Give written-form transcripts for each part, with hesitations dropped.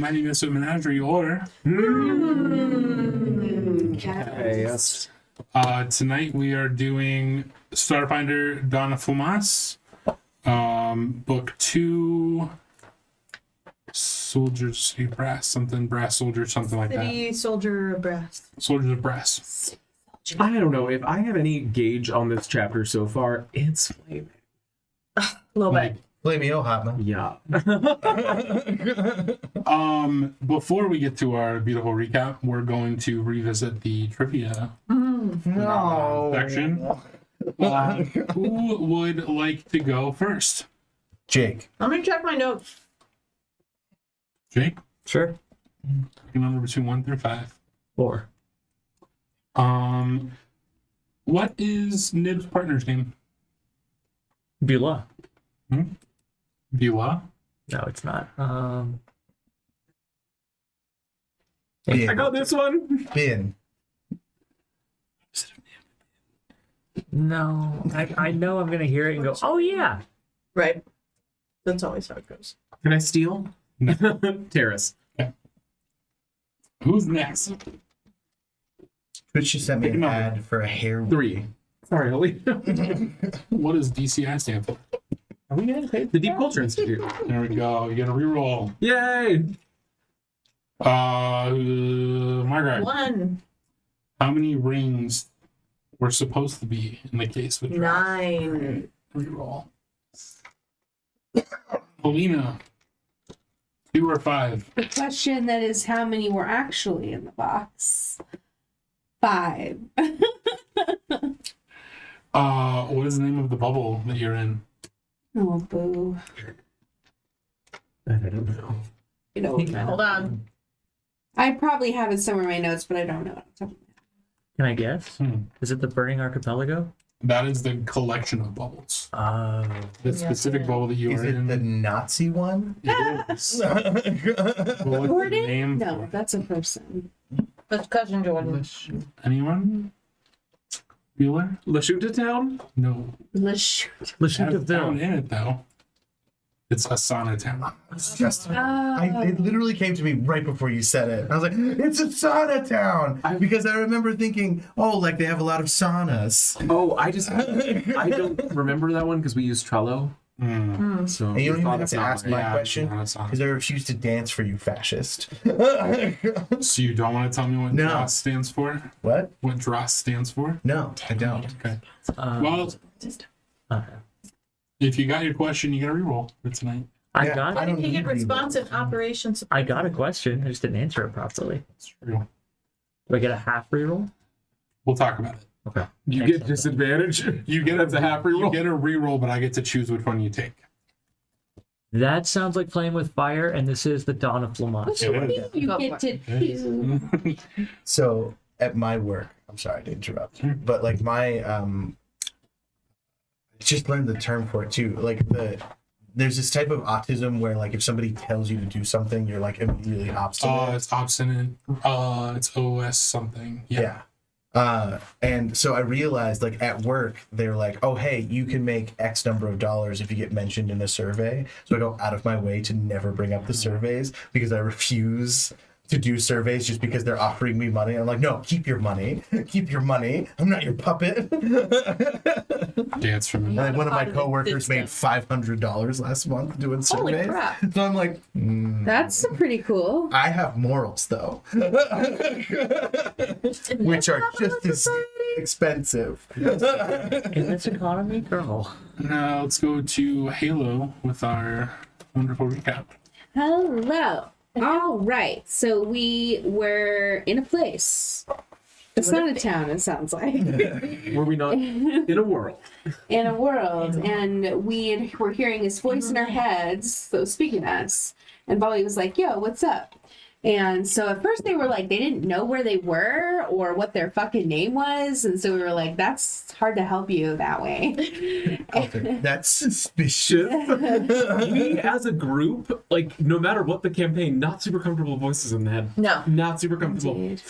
my name is Menagerie or. Okay, yes. Tonight we are doing Starfinder Dawn of Flamas, book 2, Soldiers of Brass, brass soldiers, something like that. City Soldier of Brass. Soldiers of Brass. I don't know if I have any gauge on this chapter so far. It's flaming. A little bit. Flamio Hotman. Yeah. Before we get to our beautiful recap, we're going to revisit the trivia section. Who would like to go first? Jake. I'm gonna check my notes. Jake? Sure. Number between 1 through 5. 4. What is Nib's partner's name? Beulah. Beulah? No, it's not. Bin. I got this one. Bin. No, I know I'm gonna hear it and go, oh yeah. Right. That's always how it goes. Can I steal? No. Terrace. Who's next? Twitch just sent me an ad for a hair. 3. Sorry, Holly. What does DCI stand for? Are we gonna say the Deep Culture Institute? There we go. You get a reroll. Yay! Margaret. 1. How many rings were supposed to be in the case with draft? 9. Reroll. Polina. 2 or 5? The question that is how many were actually in the box? 5. What is the name of the bubble that you're in? Oh, boo. I don't know. You know, Hold on. I probably have it somewhere in my notes, but I don't know. Can I guess? Is it the Burning Archipelago? That is the collection of bubbles. Oh. The specific bubble that you Is are it in. the Nazi one? Yes. What's the Gordon? name? No, that's a person. That's Cousin Jordan. Anyone? Bueller? Lashuta Town? No. Let's shoot. It has Lashuta town Town. in it though. It's Asana Town. It's just. Oh. It literally came to me right before you said it. I was like, it's a sauna town! Because I remember thinking, oh, like they have a lot of saunas. Oh, I don't remember that one because we use Trello. So And you don't even thought have it's to not ask right. my Yeah, question it's not because I refuse to dance for you, fascist. So you don't want to tell me what No. DROS stands for? What? What DROS stands for? No, I don't. Okay. Well, Okay. if you got your question, you got to reroll for tonight. I Yeah, got I don't Dedicated need response and reroll. operations. I got a question. I just didn't answer it properly. That's true. Do I get a half reroll? We'll talk about it. Okay. You get disadvantage. You get That's a half reroll. You get a reroll, but I get to choose which one you take. That sounds like playing with fire, and this is the Dawn of Flamas. It is. You Go get for to choose. So at my work, I'm sorry to interrupt, but like my I just learned the term for it too. Like there's this type of autism where like if somebody tells you to do something, you're like immediately obstinate. It's obstinate. It's OS something. Yeah. And so I realized like at work, they're like, oh, hey, you can make X number of dollars if you get mentioned in a survey. So I go out of my way to never bring up the surveys because I refuse to do surveys just because they're offering me money. I'm like, no, keep your money. Keep your money. I'm not your puppet. Dance for me. And like one of my Part of the coworkers made $500 last month doing surveys. crap. So I'm like, That's pretty cool. I have morals though, which are just as expensive. In this economy, girl. Now let's go to Halo with our wonderful recap. Hello. All right. So we were in a place. It's not a town, it sounds like. Were we not in a world? In a world. And were hearing his voice in our heads, so speaking to us. And Bolly was like, yo, what's up? And so at first they were like, they didn't know where they were or what their fucking name was. And so we were like, that's hard to help you that way. That's suspicious. We as a group, like no matter what the campaign, not super comfortable voices in the head. No. Not super comfortable. Dude.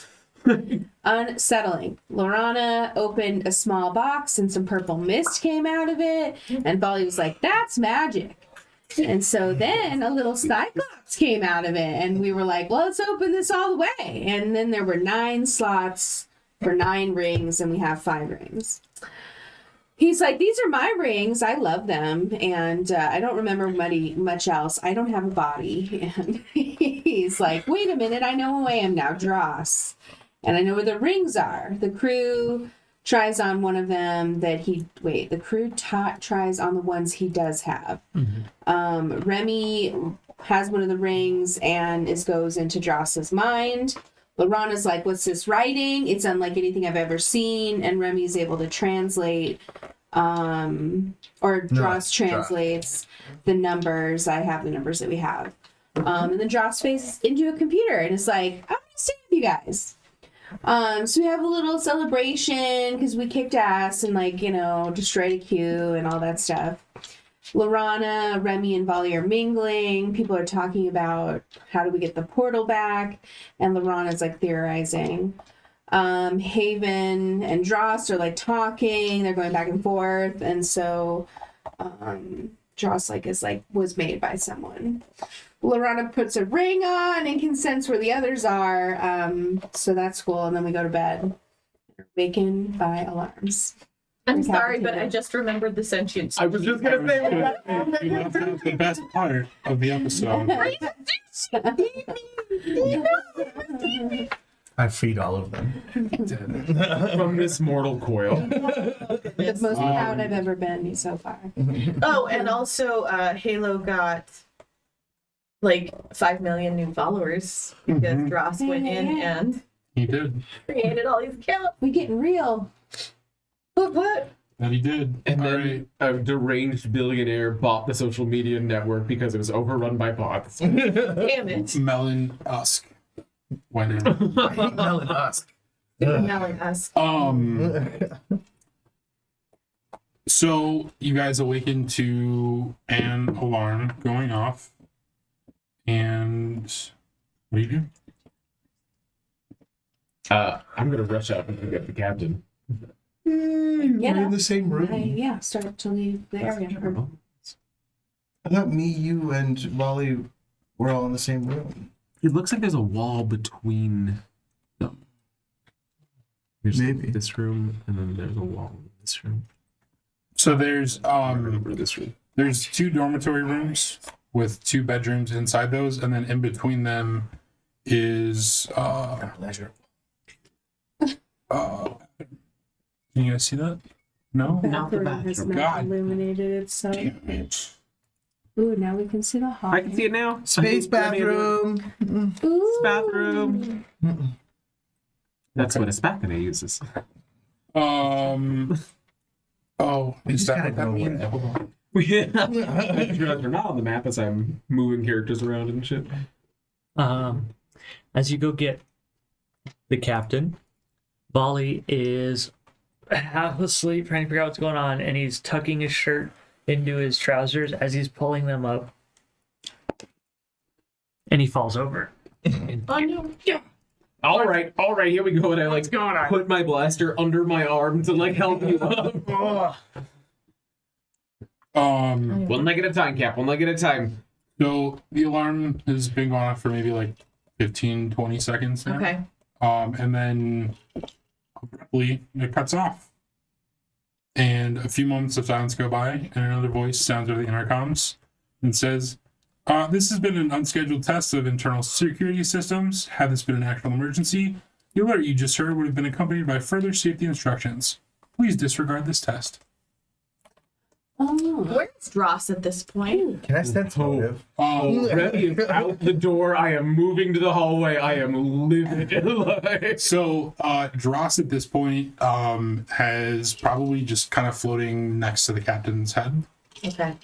Unsettling. Lorana opened a small box and some purple mist came out of it. And Bolly was like, that's magic. And so then a little cyclops came out of it, and we were like, well, let's open this all the way. And then there were 9 slots for 9 rings, and we have 5 rings. He's like, these are my rings. I love them. And I don't remember much else. I don't have a body. And he's like, wait a minute. I know who I am now, Dross. And I know where the rings are. The crew tries on one of them the crew tries on the ones he does have. Remy has one of the rings and goes into Dross's mind. Lorana's like, what's this writing? It's unlike anything I've ever seen. And Remy's able to translate, Dross translates the numbers. I have the numbers that we have. And then Dross faces into a computer and is like, I'm going to stay with you guys. So we have a little celebration because we kicked ass and destroyed a queue and all that stuff. Lorana, Remy, and Volley are mingling. People are talking about how do we get the portal back, and Lorana's theorizing. Haven and Dross are talking. They're going back and forth, and so Dross was made by someone. Lorana puts a ring on and can sense where the others are. So that's cool. And then we go to bed. Wakened by alarms. I'm sorry, but I just remembered the sentient. I was just gonna say You left out the best part of the episode. I freed all of them. from this mortal coil. The most proud I've ever been so far. Oh, and also Halo got 5 million new followers because Dross went in and He did. created all these accounts. We getting real. What? That he did. And All then right. a deranged billionaire bought the social media network because it was overrun by bots. Damn it. Melon Usk went in. Melon Husk. Melon us. So you guys awaken to an alarm going off, and what do you do? I'm gonna rush out and get the captain. Get We're in up. the same room. Start to leave the area. I thought me, you, and Molly were all in the same room. It looks like there's a wall between them. There's Maybe. this room, and then there's a wall in this room. So there's I remember this room. There's 2 dormitory rooms with 2 bedrooms inside those, and then in between them is Pleasure. can you guys see that? No? Not the Bathroom has bathroom. not God. illuminated itself. Damn it. Ooh, now we can see the hall. I can see it now. Space bathroom. Ooh. Bathroom. That's what a spatula uses. Oh, is just that gotta what that go means? where- Hold on. They're not on the map as I'm moving characters around and shit. As you go get the captain, Volley is half asleep trying to figure out what's going on, and he's tucking his shirt into his trousers as he's pulling them up. And he falls over. Oh no. All right, here we go. And I put my blaster under my arm to help you up. One leg at a time, Cap. One leg at a time. So the alarm has been going off for maybe 15, 20 seconds now. Okay. And then abruptly it cuts off. And a few moments of silence go by, and another voice sounds over the intercoms and says, this has been an unscheduled test of internal security systems. Had this been an actual emergency, the alert you just heard would have been accompanied by further safety instructions. Please disregard this test. Oh. Where's Dross at this point? Can I sense motive? Remy is out the door. I am moving to the hallway. I am livid. So Dross at this point has probably just kind of floating next to the captain's head. Okay.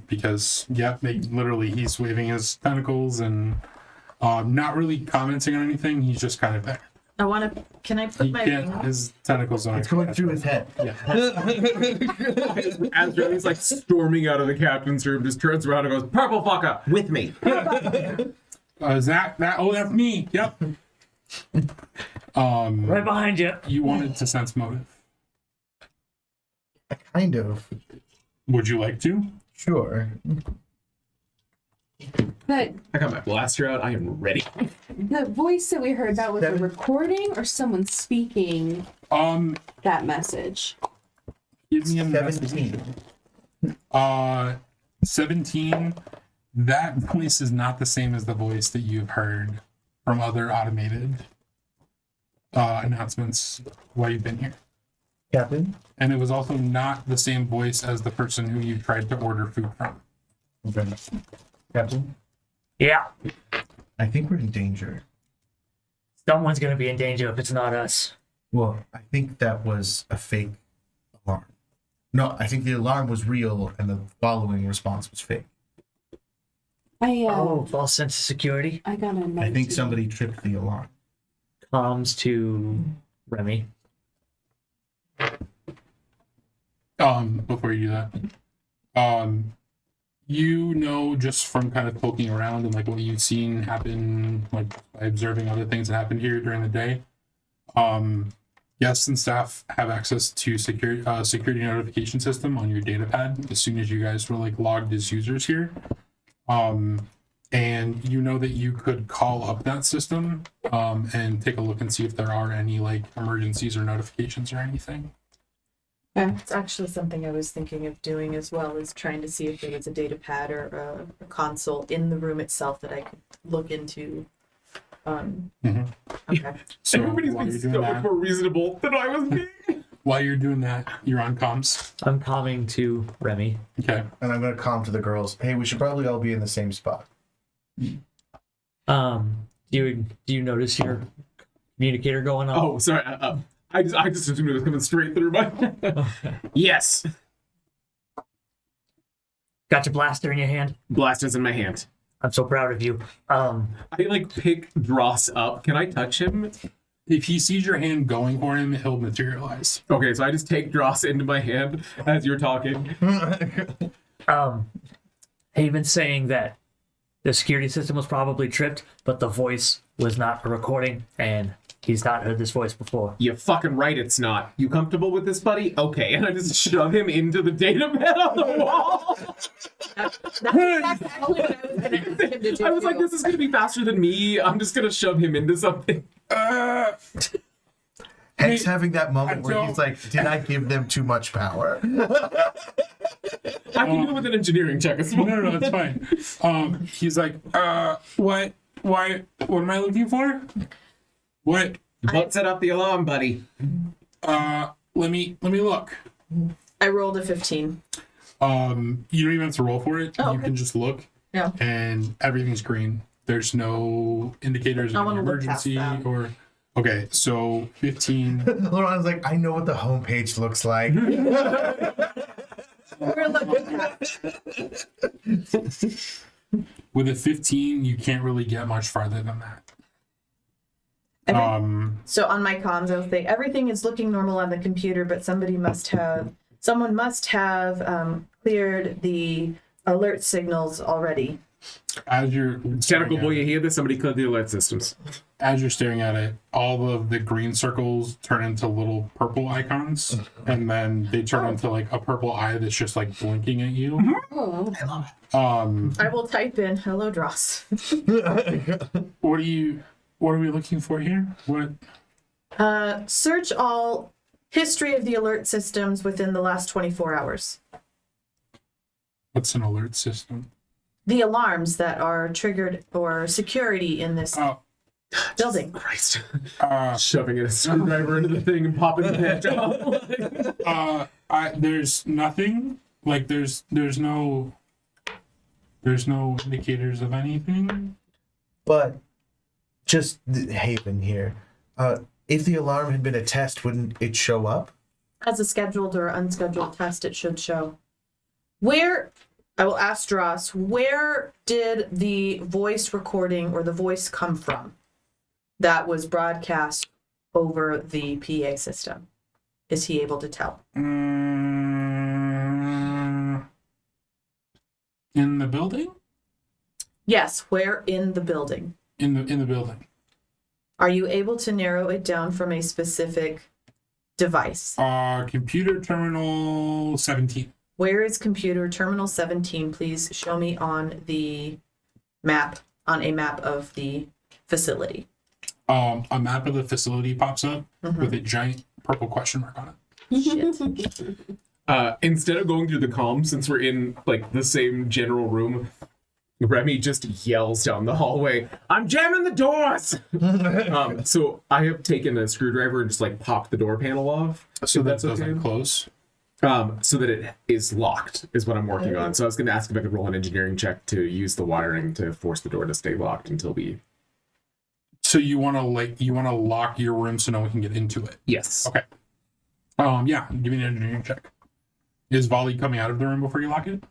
Because literally he's waving his tentacles and not really commenting on anything. He's just kind of there. Can I put He my can't. ring on? His tentacles on. It's going through his head. Yeah. As Remy's storming out of the captain's room, just turns around and goes, "Purple fucker, with me." Is that? Oh, that's me. Yep. Right behind you. You wanted to sense motive. Kind of. Would you like to? Sure. But I got my blaster out. I am ready. the voice that we heard, that was a Seven. recording or someone speaking that message? Give me a message. 17. 17. That voice is not the same as the voice that you've heard from other automated announcements while you've been here. Captain? And it was also not the same voice as the person who you tried to order food from. Okay. Captain? Yeah, I think we're in danger. someone's gonna be in danger if it's not us. Well, I think that was a fake alarm. No, I think the alarm was real and the following response was fake. False sense of security. I got a I think somebody tripped the alarm. Comms to Remy. Before you do that, you know, just from kind of poking around and like what you've seen happen, like by observing other things that happened here during the day, guests and staff have access to security notification system on your data pad as soon as you guys were like logged as users here. And you know that you could call up that system and take a look and see if there are any like emergencies or notifications or anything. It's actually something I was thinking of doing as well, is trying to see if there was a data pad or a console in the room itself that I could look into. Okay. So Everybody's while been you're so doing much that, more reasonable than I was being. while you're doing that, you're on comms. I'm calming to Remy. Okay. And I'm going to calm to the girls. Hey, we should probably all be in the same spot. Do you notice your communicator going on? Oh, sorry. I just assumed it was coming straight through my. Yes. Got your blaster in your hand. Blaster's in my hand. I'm so proud of you. I like pick Dross up. Can I touch him? If he sees your hand going for him, he'll materialize. Okay, so I just take Dross into my hand as you're talking. Haven's saying that the security system was probably tripped, but the voice was not a recording, and he's not heard this voice before. You're fucking right, it's not. You comfortable with this, buddy? Okay, and I just shove him into the data pad on the wall. That's exactly what I was going to ask him to do. I was like, this is gonna be faster than me. I'm just gonna shove him into something. Hank's having that moment where don't- he's like, did I give them too much power? I can do it with an engineering check as well. No, it's fine. He's like, what? Why? What am I looking for? What? Butt set up the alarm, buddy. Let me look. I rolled a 15. You don't even have to roll for it. Oh, You okay. can just look, Yeah. and everything's green. There's no indicators I of an wanna look past emergency that. or. Okay, so 15. Lauren's like, I know what the homepage looks like. We're looking at With a 15, you can't really get much farther than that. Okay. So on my comms, I'll say everything is looking normal on the computer, but someone must have cleared the alert signals already. As you're Tentacle boy, you hear this? Somebody cleared the alert systems. as you're staring at it, all of the green circles turn into little purple icons, and then they turn into like a purple eye that's just like blinking at you. Oh, I will type in hello Dross. What are we looking for here? What? Search all history of the alert systems within the last 24 hours. What's an alert system? The alarms that are triggered or security in this Oh, building. Christ. uh, Shoving a screwdriver into the thing and popping the patch out. there's nothing. Like there's no indicators of anything. But just Haven here. If the alarm had been a test, wouldn't it show up? As a scheduled or unscheduled test, it should show. Where, I will ask Dross, where did the voice recording or the voice come from that was broadcast over the PA system? Is he able to tell? In the building? Yes, where in the building? In the building. Are you able to narrow it down from a specific device? Computer terminal 17. Where is computer terminal 17? Please show me on the map, on a map of the facility. A map of the facility pops up with a giant purple question mark on it. Shit. Instead of going through the comms, since we're in like the same general room, Remy just yells down the hallway, "I'm jamming the doors!" So I have taken a screwdriver and just like popped the door panel off. So that that's doesn't okay. close. So that it is locked is what I'm working on. So I was going to ask if I could roll an engineering check to use the wiring to force the door to stay locked until we. So you want to lock your room so no one can get into it. Yes. Okay. Yeah. Give me an engineering check. Is Volley coming out of the room before you lock it?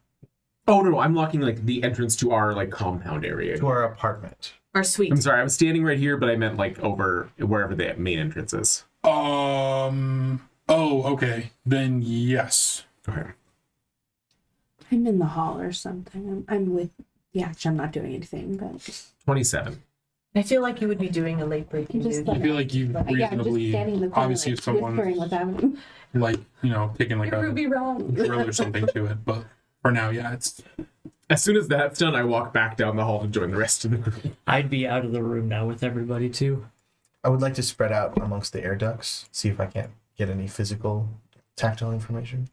Oh no, I'm locking like the entrance to our like compound area. To our apartment. Our suite. I'm sorry, I was standing right here, but I meant like over wherever the main entrance is. Oh, okay. Then yes. Okay. I'm in the hall or something. I'm with. Yeah, actually, I'm not doing anything, but 27. I feel like you would be doing a late breaking Just news. I feel like you yeah, I'm just reasonably, standing in the corner, obviously, like, if someone whispering what's happening. like taking like a Ruby wrong. drill or something to it, but for now, yeah, it's As soon as that's done, I walk back down the hall to join the rest of the group. I'd be out of the room now with everybody too. I would like to spread out amongst the air ducts, see if I can't get any physical, tactile information.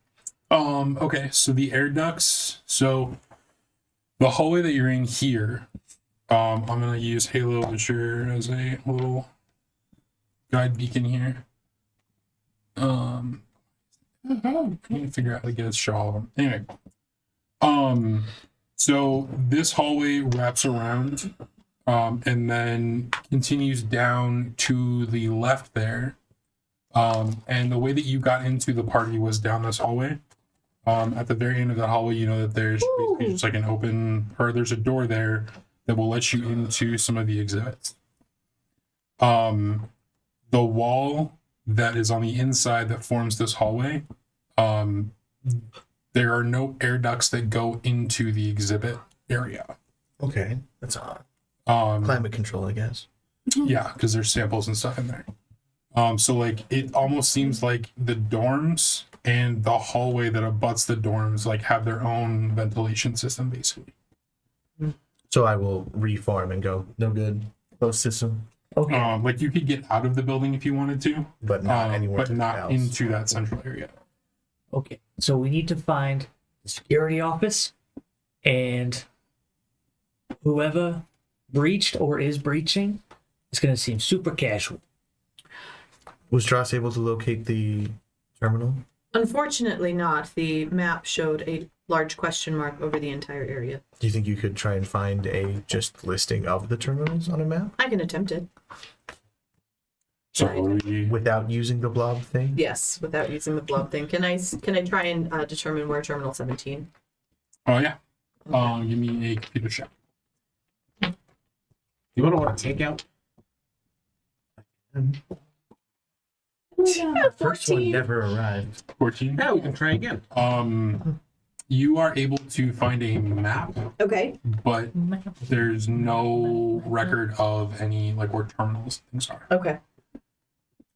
Okay, so the air ducts. So the hallway that you're in here, I'm gonna use Halo Azure as a little guide beacon here. I need to figure out how to get it to show all of them. Anyway, so this hallway wraps around, and then continues down to the left there. And the way that you got into the party was down this hallway. At the very end of that hallway, you know that there's basically just like an open, or there's a door there that will let you into some of the exhibits. The wall that is on the inside that forms this hallway, there are no air ducts that go into the exhibit area. Okay, that's odd. Um, Climate control, I guess. Yeah, because there's samples and stuff in there. So like it almost seems like the dorms and the hallway that abuts the dorms like have their own ventilation system basically. So I will reform and go, no good, closed system, Okay. Like you could get out of the building if you wanted to, but not anywhere but not else. into that central area. Okay. So we need to find the security office and whoever breached or is breaching is going to seem super casual. Was Dross able to locate the terminal? Unfortunately not. The map showed a large question mark over the entire area. Do you think you could try and find a just listing of the terminals on a map I can attempt it. So Right. we, without using the blob thing? Yes, without using the blob thing. Can I try and determine where terminal 17? oh yeah. Give me a computer check. You want to order takeout? The first one never arrived. 14. Yeah, we can try again. You are able to find a map, Okay. but there's no record of any like where terminals and things are. Okay.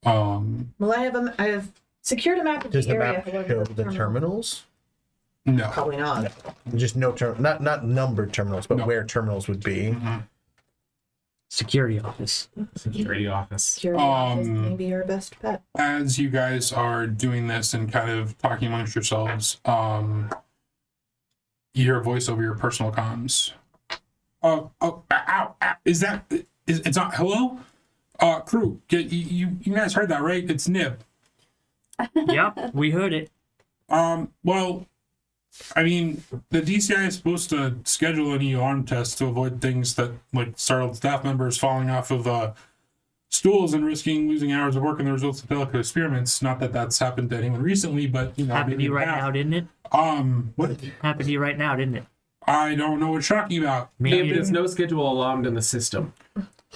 Well, I have secured a map of Does the the area. map however, show the terminals? No. Probably not. Just no not numbered terminals, but No. where terminals would be. Mhm. Security office. Security office. Security office may be your best bet. As you guys are doing this and kind of talking amongst yourselves, you hear a voice over your personal comms. It's not, hello? Crew, you guys heard that, right? It's Nib. Yep, we heard it. Well, I mean, the DCI is supposed to schedule any alarm tests to avoid things that, like, startled staff members falling off of stools and risking losing hours of work and the results of Delico experiments. Not that that's happened to anyone recently, but, you know. Happened to maybe you it right have. now, didn't it? What? Happened to you right now, didn't it? I don't know what you're talking about. Me Nib, neither. there's no schedule alarmed in the system.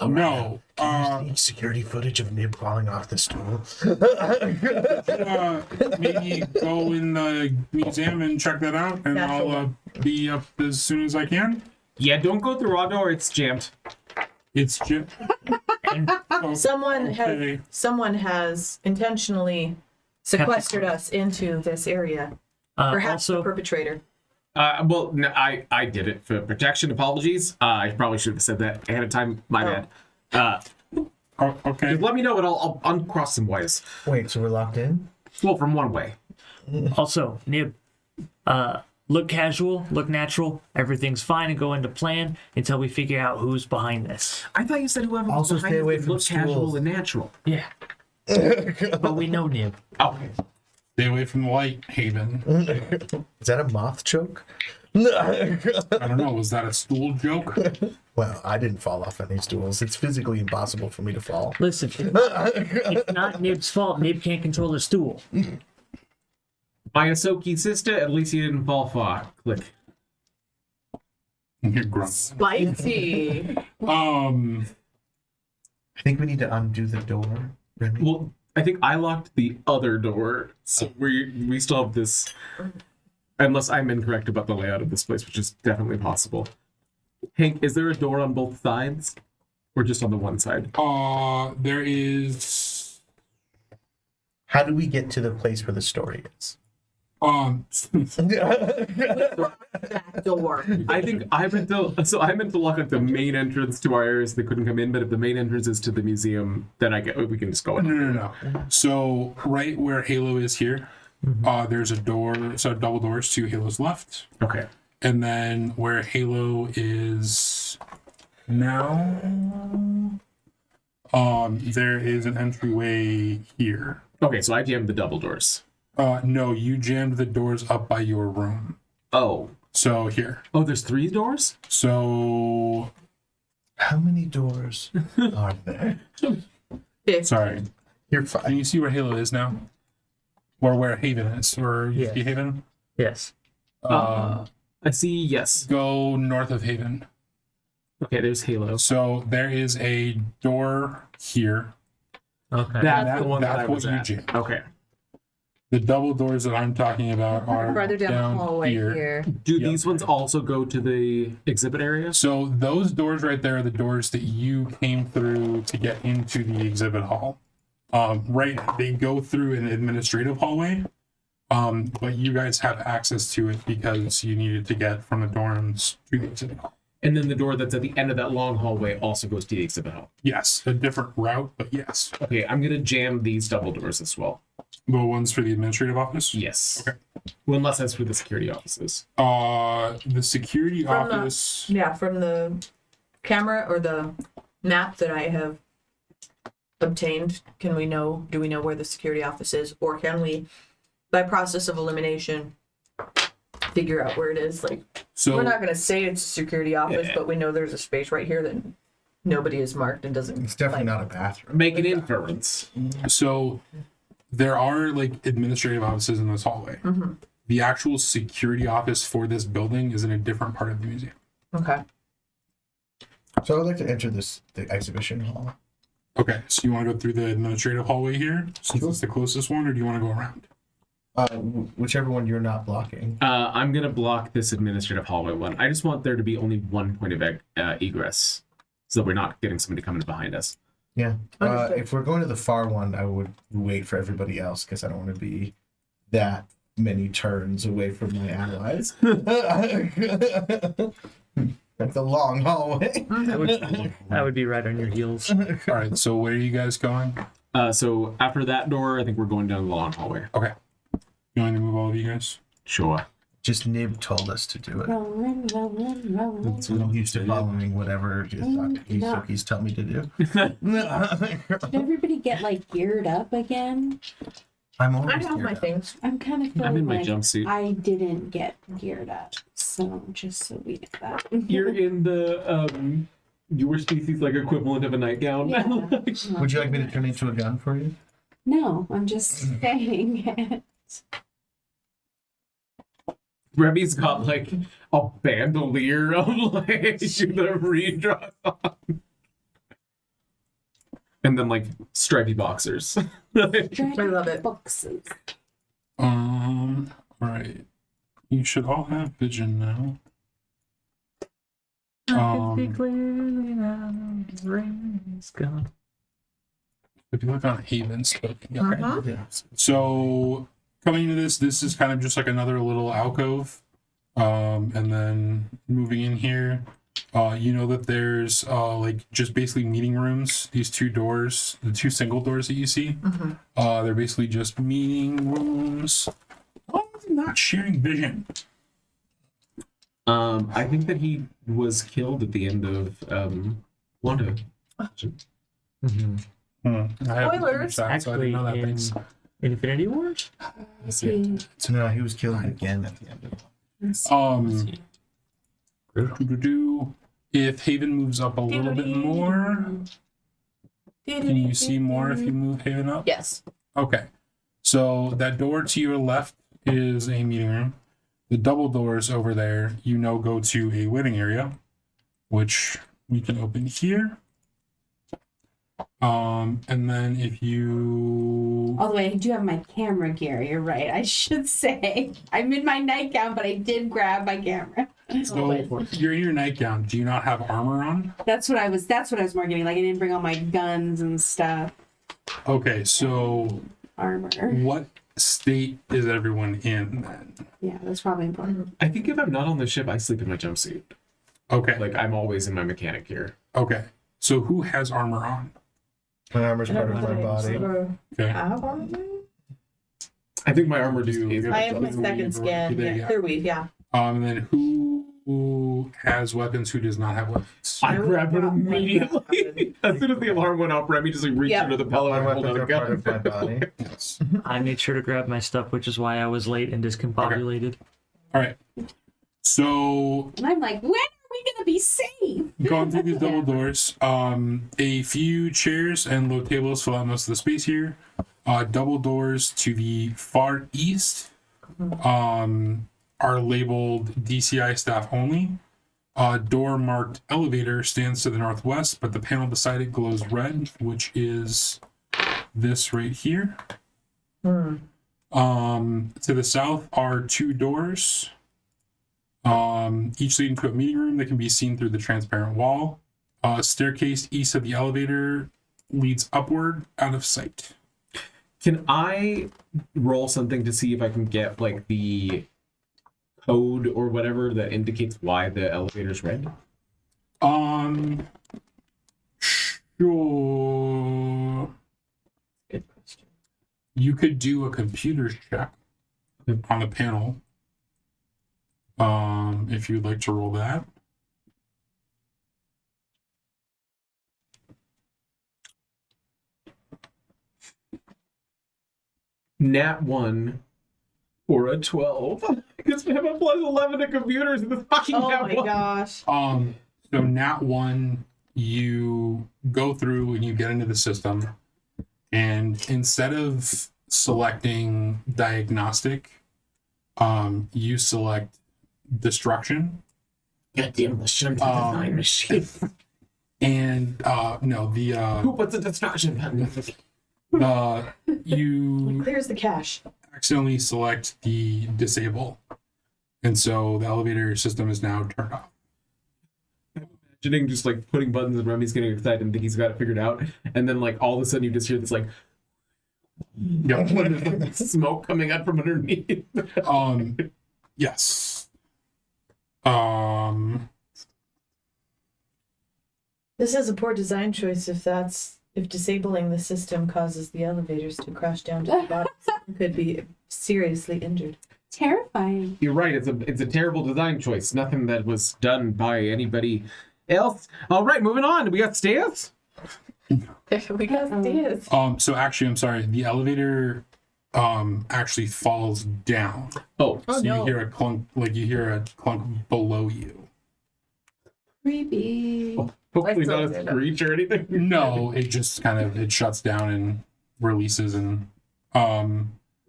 No. Can you see security footage of Nib falling off the stool? Maybe go in the museum and check that out, and Yeah, sure. I'll be up as soon as I can. Yeah, don't go through our door, it's jammed. It's just. Someone Okay. has intentionally sequestered us into this area. Perhaps the Also, perpetrator. Well, no, I did it for protection. Apologies. I probably should have said that ahead of time. My Oh. bad. Oh, okay. Let me know and I'll uncross some wires. Wait, so we're locked in? Well, from one way. also, Nib, look casual, look natural. Everything's fine and go into plan until we figure out who's behind this. I thought you said whoever was Also behind stay us away would from look casual stools. and natural. Yeah. But we know Nib. Okay. Stay away from the light, Haven. Is that a moth choke? I don't know. Was that a stool joke? Well, I didn't fall off any stools. It's physically impossible for me to fall. Listen, it's not Nib's fault. Nib can't control the stool. My Asoki sister, at least you didn't fall far. Click. You're grumpy. Spicy. I think we need to undo the door. Remy. Well, I think I locked the other door, so we still have this. Unless I'm incorrect about the layout of this place, which is definitely possible. Hank, is there a door on both sides, or just on the one side? There is. How do we get to the place where the story is? Back door. I think I meant to lock like the main entrance to our areas. They couldn't come in, but if the main entrance is to the museum, then we can just go in. No. So right where Halo is here, there's a door, so double doors to Halo's left. Okay. And then where Halo is now, there is an entryway here. Okay, so I jammed the double doors. No, you jammed the doors up by your room. Oh. So here. Oh, there's 3 doors? So How many doors are there? sorry. You're Can fine. you see where Halo is now? Or where Haven is? Or you Yeah. see Haven? Yes. I see, yes. Go north of Haven. Okay, there's Halo. So there is a door here. Okay. That's the one that I what was you at. jammed. Okay. The double doors that I'm talking about are Further down the hallway here. Do Yep. these ones also go to the exhibit area? So those doors right there are the doors that you came through to get into the exhibit hall. Right, they go through an administrative hallway, but you guys have access to it because you needed to get from the dorms to the exhibit hall. And then the door that's at the end of that long hallway also goes to the exhibit hall. Yes, a different route, but yes. Okay, I'm gonna jam these double doors as well. The ones for the administrative office? Yes. Okay. Well, unless that's for the security offices. The security From the- office. Yeah, from the camera or the map that I have obtained, do we know where the security office is? Or can we, by process of elimination, figure out where it is? Like, So we're not going to say it's a security office, Yeah. but we know there's a space right here that nobody is marked and doesn't. It's definitely like, not a bathroom. Make an inference. So there are like administrative offices in this hallway. Mhm. The actual security office for this building is in a different part of the museum. Okay. So I would like to enter the exhibition hall. Okay, so you want to go through the administrative hallway here, since it's the closest one, or do you want to go around? Whichever one you're not blocking. I'm gonna block this administrative hallway one. I just want there to be only one point of egress, so that we're not getting somebody coming behind us. Yeah. Understood. If we're going to the far one, I would wait for everybody else because I don't want to be that many turns away from my allies. That's a long hallway. That would be right on your heels. All right, so where are you guys going? So after that door, I think we're going down the long hallway. Okay. You want to move all of you guys? Sure. Just Nib told us to do it. Rolling. So I'm used to following whatever Dr. Hisoki's tell me to do. Did everybody get like geared up again? I'm I always have geared my up. things. I'm kind of feeling I'm in my like jumpsuit. I didn't get geared up, so just so we know that. You're in the your species like equivalent of a nightgown. Yeah. Would you like me to turn into a gun for you? No, I'm just saying it. Remy's got like a bandolier of like the redraws on. And then like stripy boxers. I love it. Boxes. All right. You should all have vision now. If you look on Haven's book, Uh-huh. so coming into this is kind of just like another little alcove. And then moving in here, you know that there's like just basically meeting rooms. These two doors, the two single doors that you see, they're basically just meeting rooms. Oh, I'm not sharing vision. I think that he was killed at the end of Wanda. Mm-hmm. I haven't Spoilers. finished that, so I didn't know that. in Thanks. Infinity Wars. No, he was killed again at the end of If Haven moves up a little bit more, can you see more if you move Haven up? Yes. Okay. So that door to your left is a meeting room. The double doors over there, you know, go to a waiting area, which we can open here. And then if you Although I do have my camera gear, you're right. I should say I'm in my nightgown, but I did grab my camera. so you're in your nightgown, do you not have armor on? That's what I was more getting. Like I didn't bring all my guns and stuff. Okay, so Armor. what state is everyone in then? Yeah, that's probably important. I think if I'm not on the ship, I sleep in my jumpsuit. Okay. Like I'm always in my mechanic gear. Okay. So who has armor on? my armor's part of my body. Okay. I think my armor just is. I have my second scan. There you Yeah, go. third weave, yeah. And then who has weapons? Who does not have weapons? I grabbed it immediately. As soon as the alarm went off, Remy just like reached Yep. under the pillow My and pulled weapons out a are part of my gun. body. Yes. I made sure to grab my stuff, which is why I was late and discombobulated. All right. So And I'm like, when are we gonna be safe? going through these double doors, a few chairs and low tables fill out most of the space here. Double doors to the far east are labeled DCI staff only. Door marked elevator stands to the northwest, but the panel beside it glows red, which is this right here. To the south are two doors, each leading to a meeting room that can be seen through the transparent wall. Staircase east of the elevator leads upward out of sight. Can I roll something to see if I can get like the code or whatever that indicates why the elevator's red? Sure. Good question. You could do a computer's check on the panel. If you'd like to roll that. Nat 1 for a 12. Because we have a plus 11 to computers in this fucking Oh Nat my 1. gosh. So Nat 1, you go through and you get into the system, and instead of selecting diagnostic, you select destruction. Goddamn the shit design machine. And no, the Who puts a destruction button? you Clears the cache. accidentally select the disable, and so the elevator system is now turned off. Imagining just like putting buttons and Remy's getting excited and think he's got it figured out, and then like all of a sudden you just hear this like Yep. there's like smoke coming up from underneath. Yes. This is a poor design choice if disabling the system causes the elevators to crash down to the bottom. Someone could be seriously injured. Terrifying. You're right. It's a terrible design choice. Nothing that was done by anybody else. All right, moving on. We got stairs. We got ideas. So actually, I'm sorry. The elevator actually falls down. Oh, Oh So no. you hear a clunk, like you hear a clunk below you. Creepy. hopefully not Lights a on. screech or anything. No, it just kind of it shuts down and releases and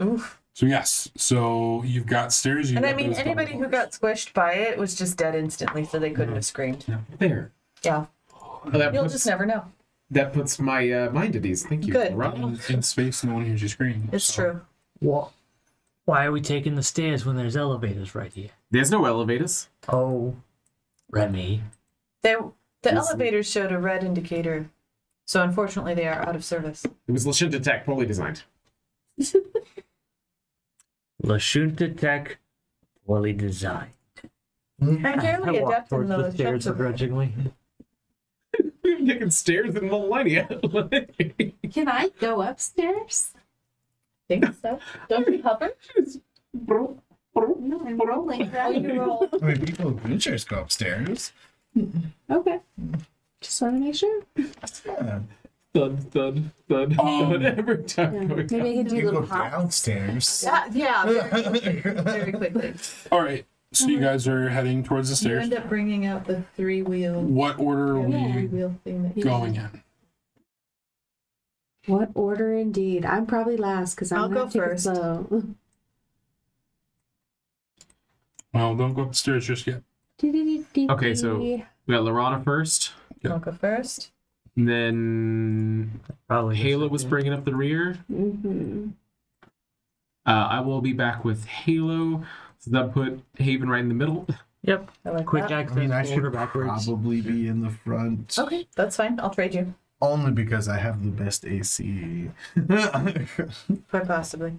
Oof. So yes, so you've got stairs. You've And I got mean, those double anybody who doors. got squished by it was just dead instantly, so they couldn't have screamed. There. Yeah. Oh, that You'll puts, just never know. that puts my mind at ease. Thank you. Good. Rob. In space, no one hears you scream. It's so- true. Well, why are we taking the stairs when there's elevators right here? There's no elevators. Oh, Remy. The Listen. elevators showed a red indicator, so unfortunately they are out of service. It was Lashunta Tech, poorly designed. Lashunta Tech, poorly designed. Primarily I walk adept in towards the those stairs types of begrudgingly. We've been taking stairs in millennia. Can I go upstairs? things. So don't you hover? No, I'm rolling. Oh, you roll. I mean, people in wheelchairs go upstairs. Okay. Just want to make sure. Yeah. Thud, thud, thud, thud every time Yeah. going Maybe I can do You go little hops. downstairs. Yeah, very quickly. All right. So you guys are heading towards the You stairs. end up bringing out the three-wheel. What order are we Three-wheel thing that you going in? What order indeed? I'm probably last because I'll I'm go going to take it first. slow. Well, don't go up the stairs just yet. Okay, so we got Lorana first, I'll go first. and then Probably. Halo was bringing up the rear. Mm-hmm. I will be back with Halo. So that put Haven right in the middle. Yep. I like Quick that. access. I mean, I order should backwards. probably be in the front. Okay, that's fine. I'll trade you. Only because I have the best AC. Quite possibly.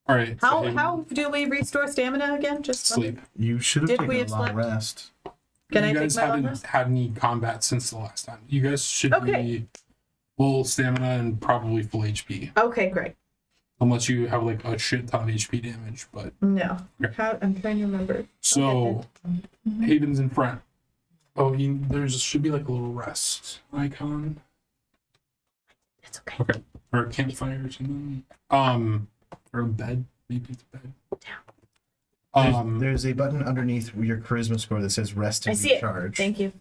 All right. so Haven, How do we restore stamina again? Just sleep? You should have Did taken we a have long slept? rest. Can you I guys take my long haven't rest? had any combat since the last time. You guys should Okay. be full stamina and probably full HP, Okay, great. unless you have like a shit ton of HP damage. But No. Okay. I'm trying to remember. so Haven's in front. Oh, there's should be like a little rest icon. It's okay. Okay, or a campfire or something. Or a bed. Maybe it's a bed. There's a button underneath your charisma score that says rest I and see it. recharge. Thank you.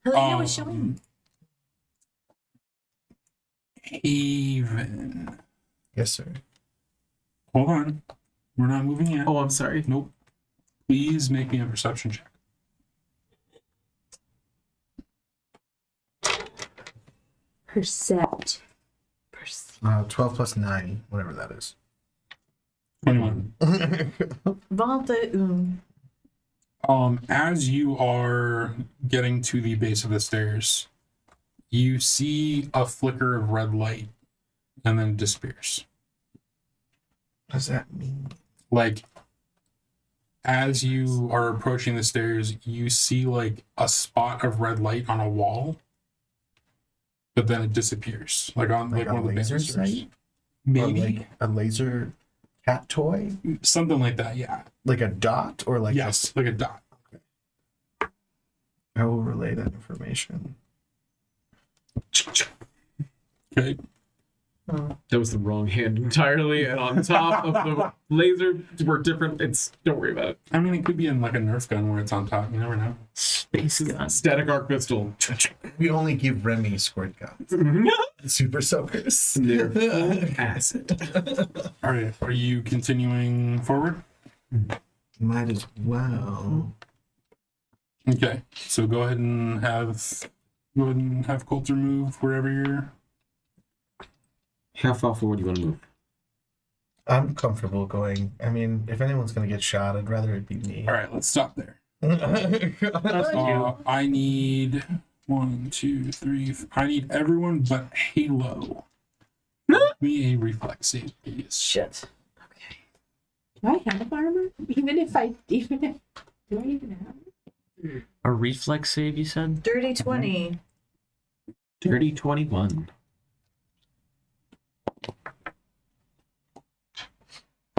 Helena was showing. Haven. Yes, sir. Hold on. We're not moving yet. Oh, I'm sorry. Nope. Please make me a perception check. Percept. 12 plus 9, whatever that is. 21. Vante As you are getting to the base of the stairs, you see a flicker of red light and then it disappears. What does that mean? Like, as you are approaching the stairs, you see like a spot of red light on a wall, but then it disappears. Like on Like like a one of the laser banisters. sight? Maybe Or like a laser cat toy? something like that. Yeah. Like a dot? Or like Yes, like a dot. I will relay that information. Okay. That was the wrong hand entirely, and on top of the laser were different. Don't worry about it. I mean, it could be in like a Nerf gun where it's on top. You never know. Space gun. Static arc pistol. We only give Remy squirt guns. Super soakers. They're full acid. All right. Are you continuing forward? Might as well. Okay. So go ahead and have Coulter move wherever you're. How far forward do you want to move? I'm comfortable going. I mean, if anyone's going to get shot, I'd rather it be me. All right. Let's stop there. You. I need 1, 2, 3. I need everyone but Halo. Give me a reflex save, please. Shit. Okay. Do I have armor? Do I even have it? A reflex save, you said? Dirty 20. Dirty 21.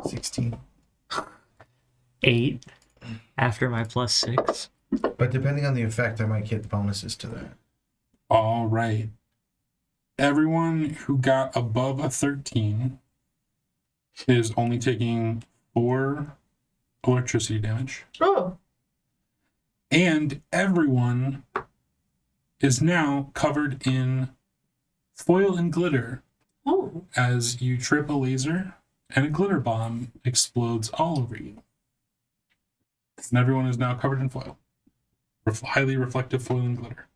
16. 8 after my +6. But depending on the effect, I might get bonuses to that. All right. Everyone who got above a 13 is only taking 4 electricity damage. Oh. And everyone is now covered in foil and glitter Oh. as you trip a laser and a glitter bomb explodes all over you. And everyone is now covered in foil. Highly reflective foil and glitter.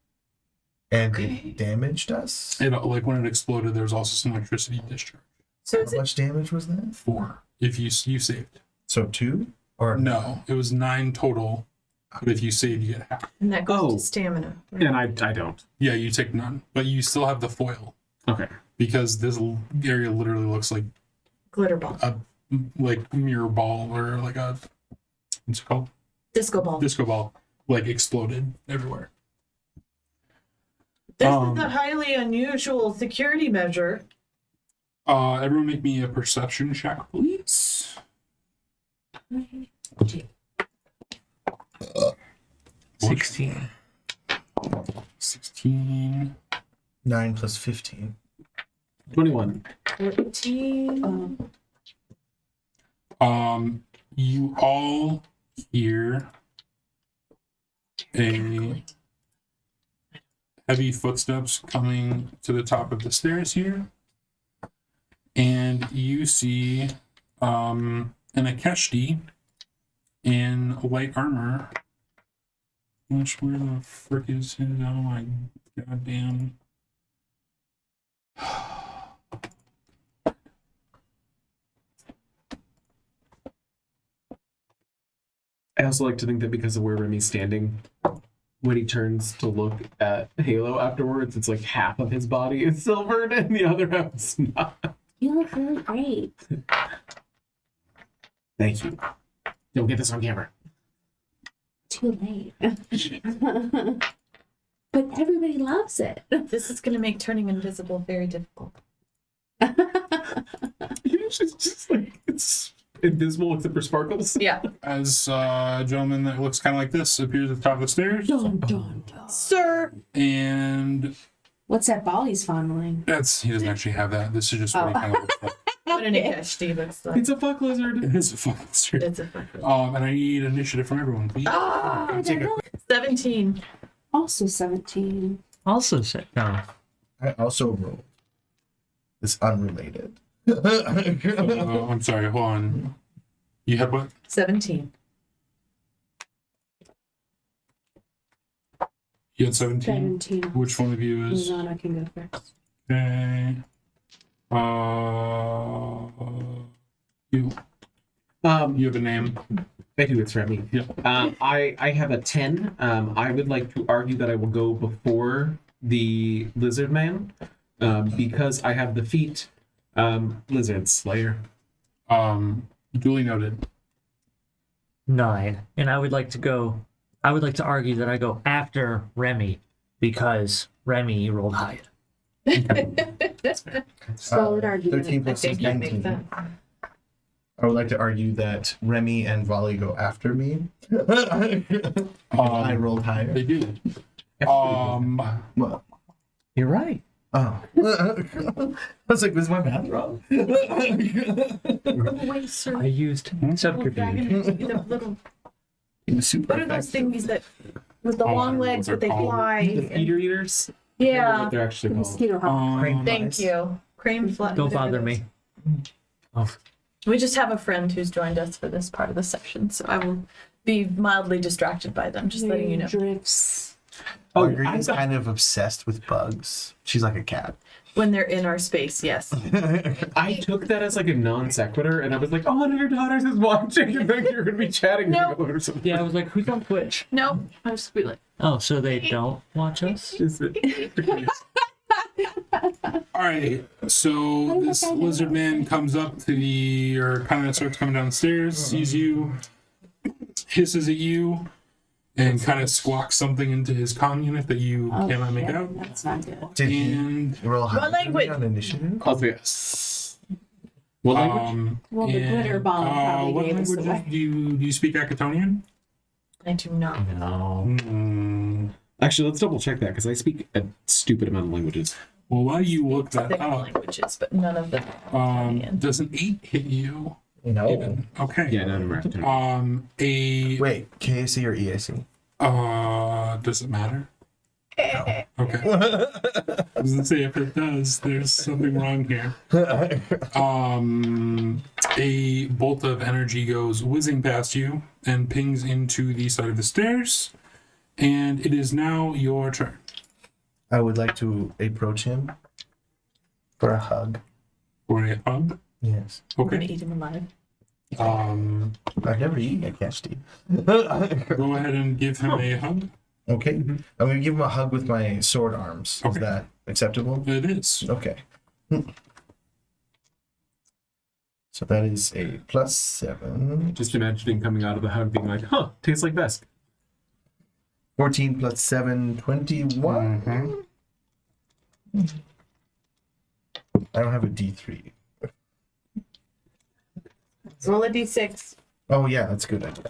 And it damaged us? It, like when it exploded, there was also some electricity discharge. So How is it much damage was that? 4. If you saved. So 2? Or No, it was 9 total. But if you save, you get half. and that goes Oh. to stamina. And I don't. Yeah, you take none, but you still have the foil Okay. because this area literally looks like Glitter ball. a like mirror ball or like a what's it called? Disco ball. Disco ball like exploded everywhere. This is a highly unusual security measure. Everyone make me a perception check, please. 16. 16. 9 plus 15. 21. 14. You all hear a heavy footsteps coming to the top of the stairs here. And you see an Akeshti in light armor. Which, where the frick is his? Oh my goddamn. I also like to think that because of where Remy's standing, when he turns to look at Halo afterwards, it's like half of his body is silvered and the other half is not. You look really great. Thank you. Don't get this on camera. Too late. But everybody loves it. This is going to make turning invisible very difficult. It's just like, it's invisible except for sparkles. Yeah. As a gentleman that looks kind of like this appears at the top of the stairs. Dun, dun, dun. Sir. And What's that ball he's fondling? he doesn't actually have that. This is just what he kind of looks like. What an Akeshti looks like. It's a fuck lizard. It is a fucking stairs. It's a fucking. And I need initiative from everyone, please. I don't know. 17. Also 17. Also said no. I also rolled. It's unrelated. I'm sorry, hold on. You had what? 17. You had 17? 17. Which one of you is? Hold on, I can go first. Okay. You have a name. I do, it's Remy. Yeah. I have a 10. I would like to argue that I will go before the lizard man because I have the feat lizard slayer. Duly noted. 9. And I would like to argue that I go after Remy because Remy rolled higher. Solid argument. 13 I plus 6, think that makes 19. sense. I would like to argue that Remy and Volley go after me. I rolled higher. They did. Well, You're right. oh. I was like, was my math wrong? Wait, sir. I used subterfuge. The little, It was super what are those effective. thingies that, with the Oh, long what legs, they're but they called. fly? The feeder eaters? I don't know Yeah. what they're actually called. Mosquito hawk. Thank you. Cream flat. Don't bother me. Oh, We just have a friend who's joined us for this part of the session, so I will be mildly distracted by them, just letting you know. Drifts. Oh, Marguerite's kind of obsessed with bugs. She's like a cat. When they're in our space, yes. I took that as like a non sequitur, and I was like, "Oh, one of your daughters is watching," and then you're gonna be chatting No. about it or something. yeah, I was like, who's on Twitch? No, I was just be like, Oh, so they don't watch us? Alright, so this lizard man comes up to or kind of starts coming down the stairs, sees you, hisses at you, and kind of squawks something into his comm unit that you cannot make out. That's not good. Did he And roll high language? on initiative? I'll say yes. What language? Well, the glitter bomb probably what gave us languages away. do you speak Akatonian? I do not. No. Actually, let's double check that because I speak a stupid amount of languages. Well, while you look that Thick up, languages, but none of them. does an 8 hit you? No. Okay. Yeah, none of them are Akatonian. Wait, KAC or EAC? Does it matter? No. Okay. I was gonna say if it does, there's something wrong here. A bolt of energy goes whizzing past you and pings into the side of the stairs, and it is now your turn. I would like to approach him for a hug. For a hug. Yes. I'm gonna Okay. eat him alive. I've never eaten a casty. Go ahead and give him a hug. Okay. I'm going to give him a hug with my sword arms. Is Okay. that acceptable? It is. Okay. So that is a +7. Just imagining coming out of the hug being like, huh, tastes like Vesk. 14 plus 7, 21. I don't have a D3. Roll a d6. Oh, yeah, that's a good idea.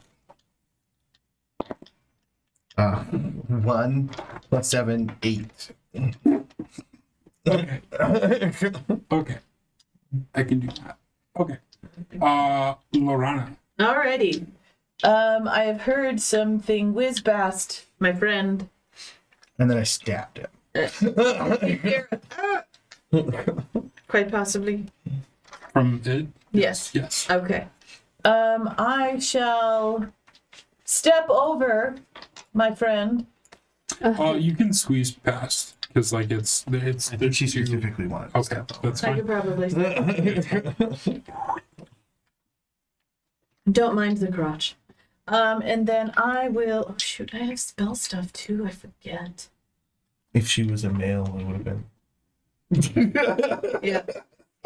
1 plus 7, 8. Okay. Okay. I can do that. Okay. Lorana. Alrighty. I have heard something whiz past my friend. And then I stabbed him. Quite possibly. From it? Yes. Yes. Okay. I shall step over my friend. You can squeeze past because like it's I think she specifically wanted to Okay, step over. that's I fine. could probably don't mind the crotch. And then I will. Oh shoot! I have spell stuff too. I forget. If she was a male, it would have been. Yeah.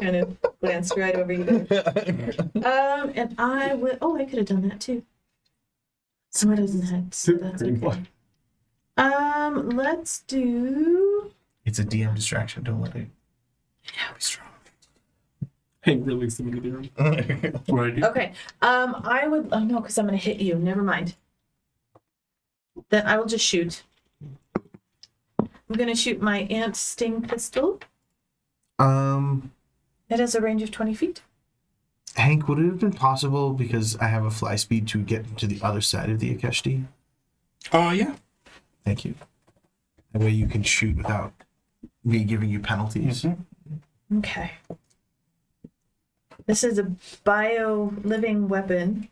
Kind of glanced right over you there. And I will. Oh, I could have done that too. Someone doesn't have, so that's okay. Let's do. It's a DM distraction. Don't let it. Yeah, Be strong. Hank released him into the room. What I do? Okay. I would. Oh no, because I'm gonna hit you. Never mind. Then I will just shoot. I'm gonna shoot my ant sting pistol. It has a range of 20 feet. Hank, would it have been possible, because I have a fly speed, to get to the other side of the Akeshti? Yeah. Thank you. That way you can shoot without me giving you penalties. Okay. This is a bio living weapon.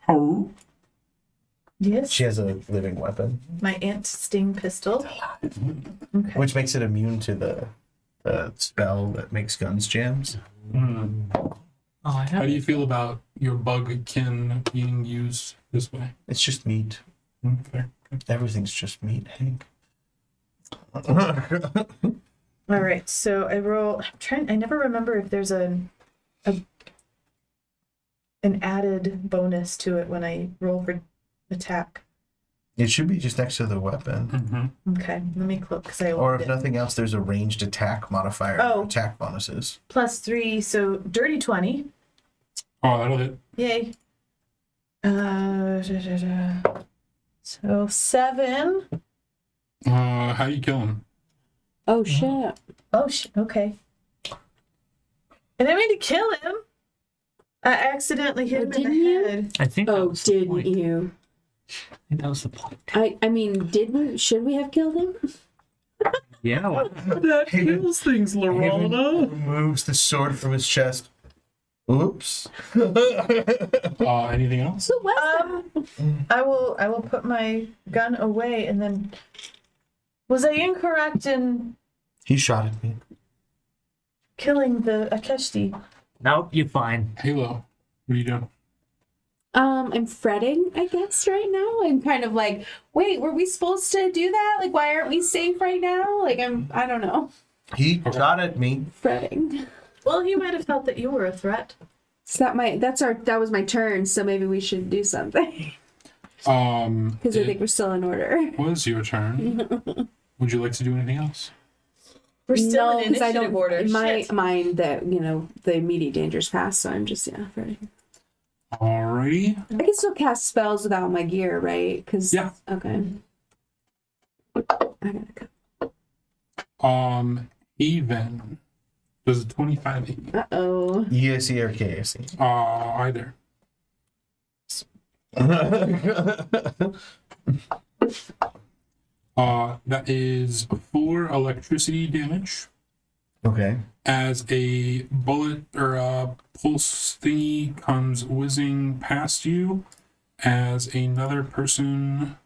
Oh. Yes. She has a living weapon, My ant sting pistol. Okay. which makes it immune to the spell that makes guns jams. Oh, I How have do you feel about your bug kin being used this way? It's just meat. Okay. Everything's just meat, Hank. All right. So I roll. I never remember if there's an added bonus to it when I roll for attack. It should be just next to the weapon. Mm-hmm. Okay. Let me look because I Or opened if it. nothing else, there's a ranged attack modifier Oh. for attack bonuses. +3, so dirty 20. Oh, that'll hit. Yay. So 7. How do you kill him? Oh shit. Oh, okay. And I mean to kill him. I accidentally hit him in Didn't the you? head. I think that Oh, was the didn't point. you? I think that was the point. I mean, did we? Should we have killed him? Yeah. Well, That kills things, Lorana. Removes the sword from his chest. Oops. Anything else? Who was that? I will put my gun away and then. Was I incorrect in He shot at me. killing the Akeshti? nope, you're fine. Halo. What are you doing? I'm fretting, I guess, right now. I'm kind of like, wait, were we supposed to do that? Like, why aren't we safe right now? Like, I don't know, He shot at me. fretting. Well, he might have felt that you were a threat. So that was my turn. So maybe we should do something because I think we're still in order. It was your turn. Would you like to do anything else? We're still No, in because I initiative don't. order. In my Shit. mind, that the immediate danger's passed. So I'm just fretting. Alrighty. I can still cast spells without my gear, right? Because Yeah. Okay. I gotta go. Even. Does a 25 hit you? Uh-oh. ESC or KSC? Either. That is 4 electricity damage. Okay. As a bullet or a pulse thingy comes whizzing past you, as another person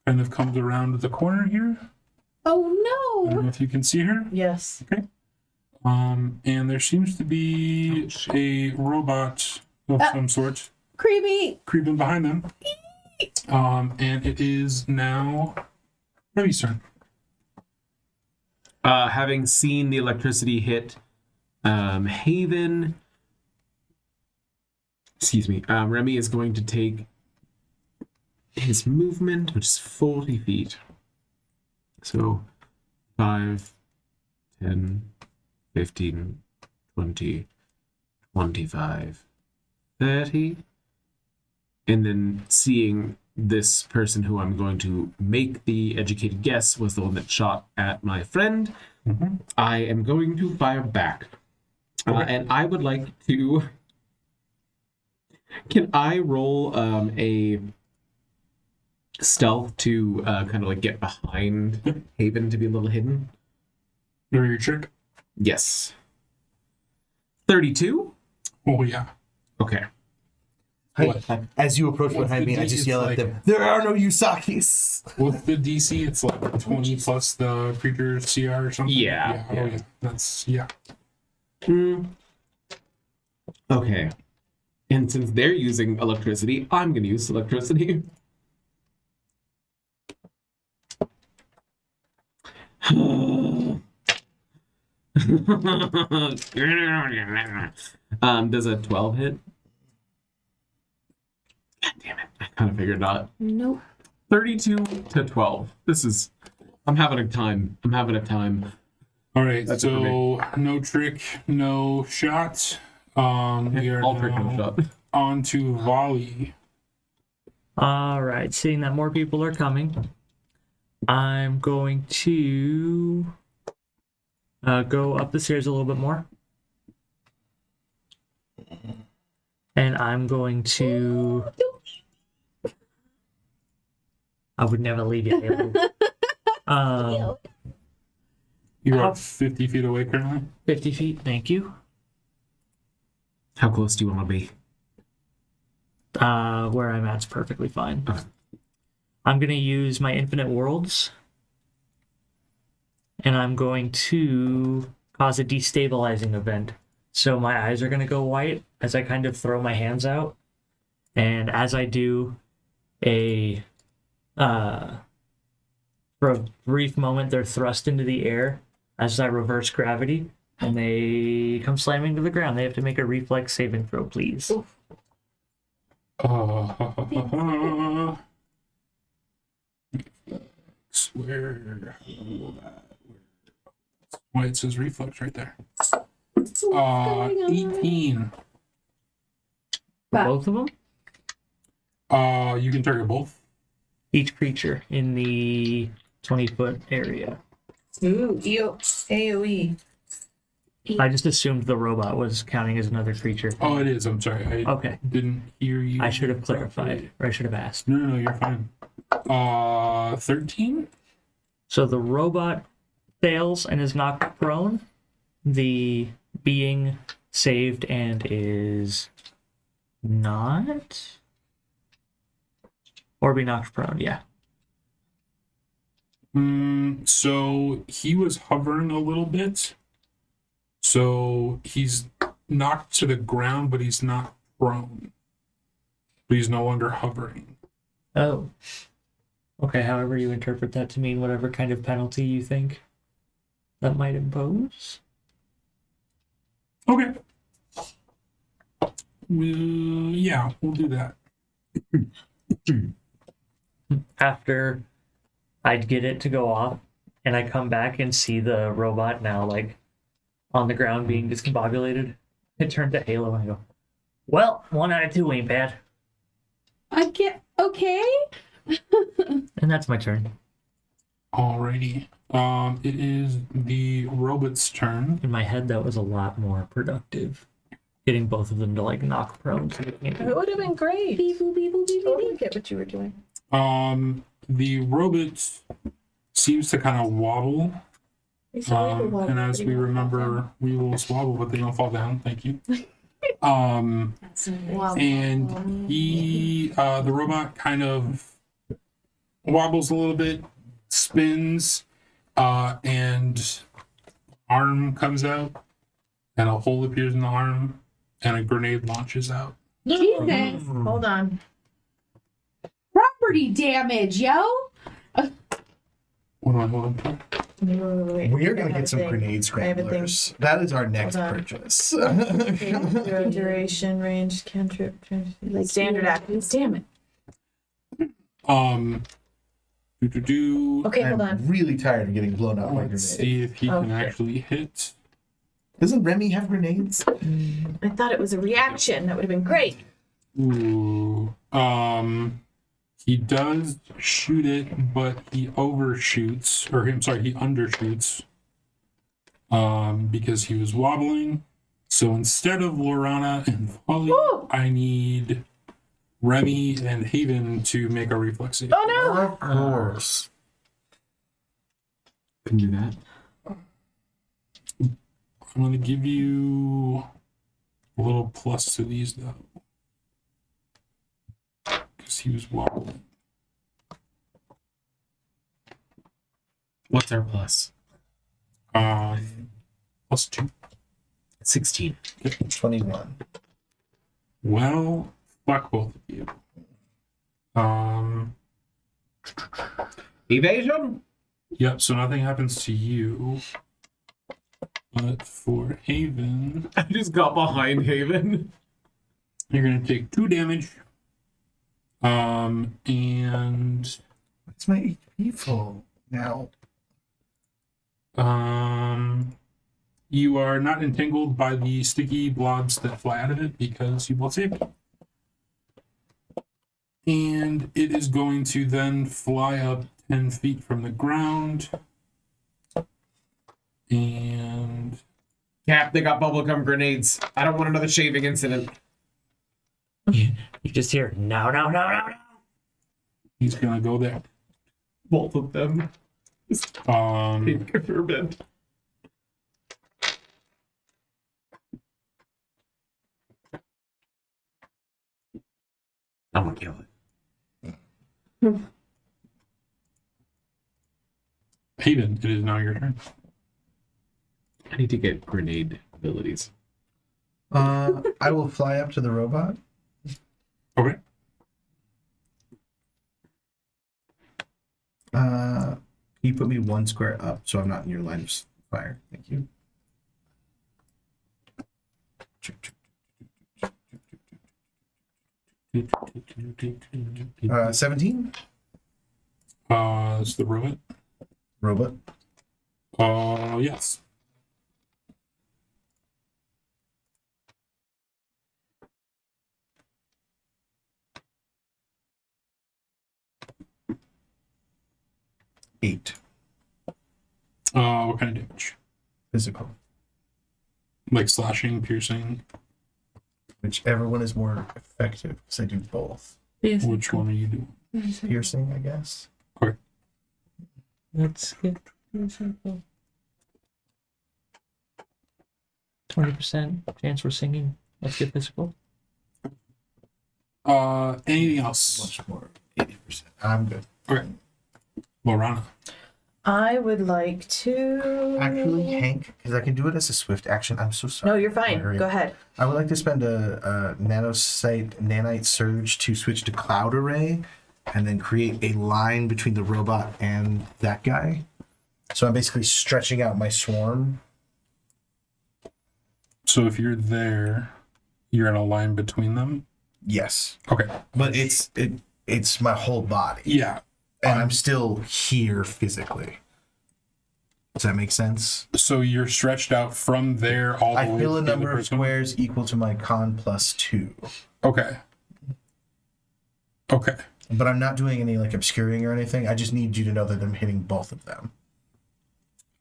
kind of comes around the corner here. I Oh don't no! know if you can see her. Yes. And there seems to be a robot of some sort Creepy. creeping behind them. And it is now Revy's turn. Having seen the electricity hit Haven. Excuse me. Remy is going to take his movement, which is 40 feet. So 5, 10, 15, 20, 25, 30. And then seeing this person who I'm going to make the educated guess was the one that shot at my friend, I am going to fire back. And I would like to... Can I roll a stealth to kind of like get behind Haven to be a little hidden? Do your trick. Yes. 32? Oh yeah. Okay. As you approach What's behind the me, I D- just it's yell like- at them, there are no Yusakis! With the DC, it's like 20 plus the creature CR or something. Yeah, Oh yeah. yeah. That's yeah. Okay. And since they're using electricity, I'm going to use electricity. Does a 12 hit? God damn it. I kind of figured not. Nope. 32 to 12. I'm having a time. All right. That's it for So no trick, no shot. We are All trick no now shot. on to volley. All right, seeing that more people are coming, I'm going to go up the stairs a little bit more. And I'm going to... I would never leave you, Halo. You're How- up 50 feet away currently. 50 feet, thank you. How close do you want to be? Where I'm at's perfectly fine. Okay. I'm going to use my infinite worlds. And I'm going to cause a destabilizing event. So my eyes are going to go white as I kind of throw my hands out. And as I do, for a brief moment, they're thrust into the air as I reverse gravity. And they come slamming to the ground. They have to make a reflex saving throw, please. Where? Why it says reflex right there. 18. For both of them? You can target both. Each creature in the 20-foot area. Ooh, AoE. I just assumed the robot was counting as another creature. Oh, it is. I'm sorry. I Okay. didn't hear you. I should have clarified, or I should have asked. No, you're fine. 13? So the robot fails and is knocked prone. The being saved and is not? Or be knocked prone, yeah. So he was hovering a little bit. So he's knocked to the ground, but he's not prone. But he's no longer hovering. Oh. Okay, however you interpret that to mean whatever kind of penalty you think that might impose. Okay. Yeah, we'll do that. After I'd get it to go off, and I come back and see the robot now, like, on the ground being discombobulated, I turn to Halo and I go, well, 1 out of 2 ain't bad. I get okay. And that's my turn. Alrighty. It is the robot's turn. In my head, that was a lot more productive. Getting both of them to, like, knock prone. So they can't It would have been great. Beep, boop, beep, boop, beep, I beep, get what you were doing. The robot seems to kind of wobble. And as we remember, we will wobble, but they don't fall down. Thank you. Wow. And he, the robot kind of wobbles a little bit, spins, and arm comes out, and a hole appears in the arm, and a grenade launches out. Jesus. Hold on. Property damage, yo. Hold on. Wait, We're I gonna have a get some thing. grenade I have a thing. scramblers. That is our next Hold on. purchase. Zero duration, range, cantrip, Like, standard yeah. actions. Damn it. Do Okay, hold I'm on. really tired of getting blown up by let's grenades. see if he Oh, can shit. actually hit. Doesn't Remy have grenades? I thought it was a reaction. That would have been great. Ooh. He does shoot it, but he overshoots, or I'm sorry, he undershoots. Because he was wobbling. So instead of Lorana and Polly, Woo! I need Remy and Haven to make a reflex save. Oh no! Of course. Can do that. I'm gonna give you a little plus to these though. Because he was wobbling. What's our plus? +2. 16. 21. Well, fuck both of you. Evasion? Yep, so nothing happens to you. But for Haven, I just got behind Haven. you're gonna take 2 damage. And It's my HP full now. you are not entangled by the sticky blobs that fly out of it because you both saved. And it is going to then fly up 10 feet from the ground. And Cap, they got bubblegum grenades. I don't want another shaving incident. You just hear, no, no, no, no, no. he's gonna go there. Both of them. Pink forbid. I'm gonna kill it. Haven, it is now your turn. I need to get grenade abilities. I will fly up to the robot. Okay. Can you put me 1 square up so I'm not in your line of fire? Thank you. 17? It's the robot. Robot. Yes. Eight. What kind of damage? Physical. Like slashing, piercing. Whichever one is more effective, because I do both. Which one are you doing? Piercing, I guess. Let's get 20% chance for singing. Let's get physical. Anything else? Much more. 80%. I'm good. Okay. Lorana. I would like to. Actually, Hank, because I can do it as a swift action. I'm so sorry. No, you're fine. Hurry Go up. ahead. I would like to spend a nanite surge to switch to cloud array and then create a line between the robot and that guy. So I'm basically stretching out my swarm. So if you're there, you're in a line between them. Yes. Okay. But it's my whole body. Yeah. And I'm still here physically. Does that make sense? So you're stretched out from there all the I way fill to a the number other of person? squares equal to my con plus 2. Okay. Okay. But I'm not doing any like obscuring or anything. I just need you to know that I'm hitting both of them.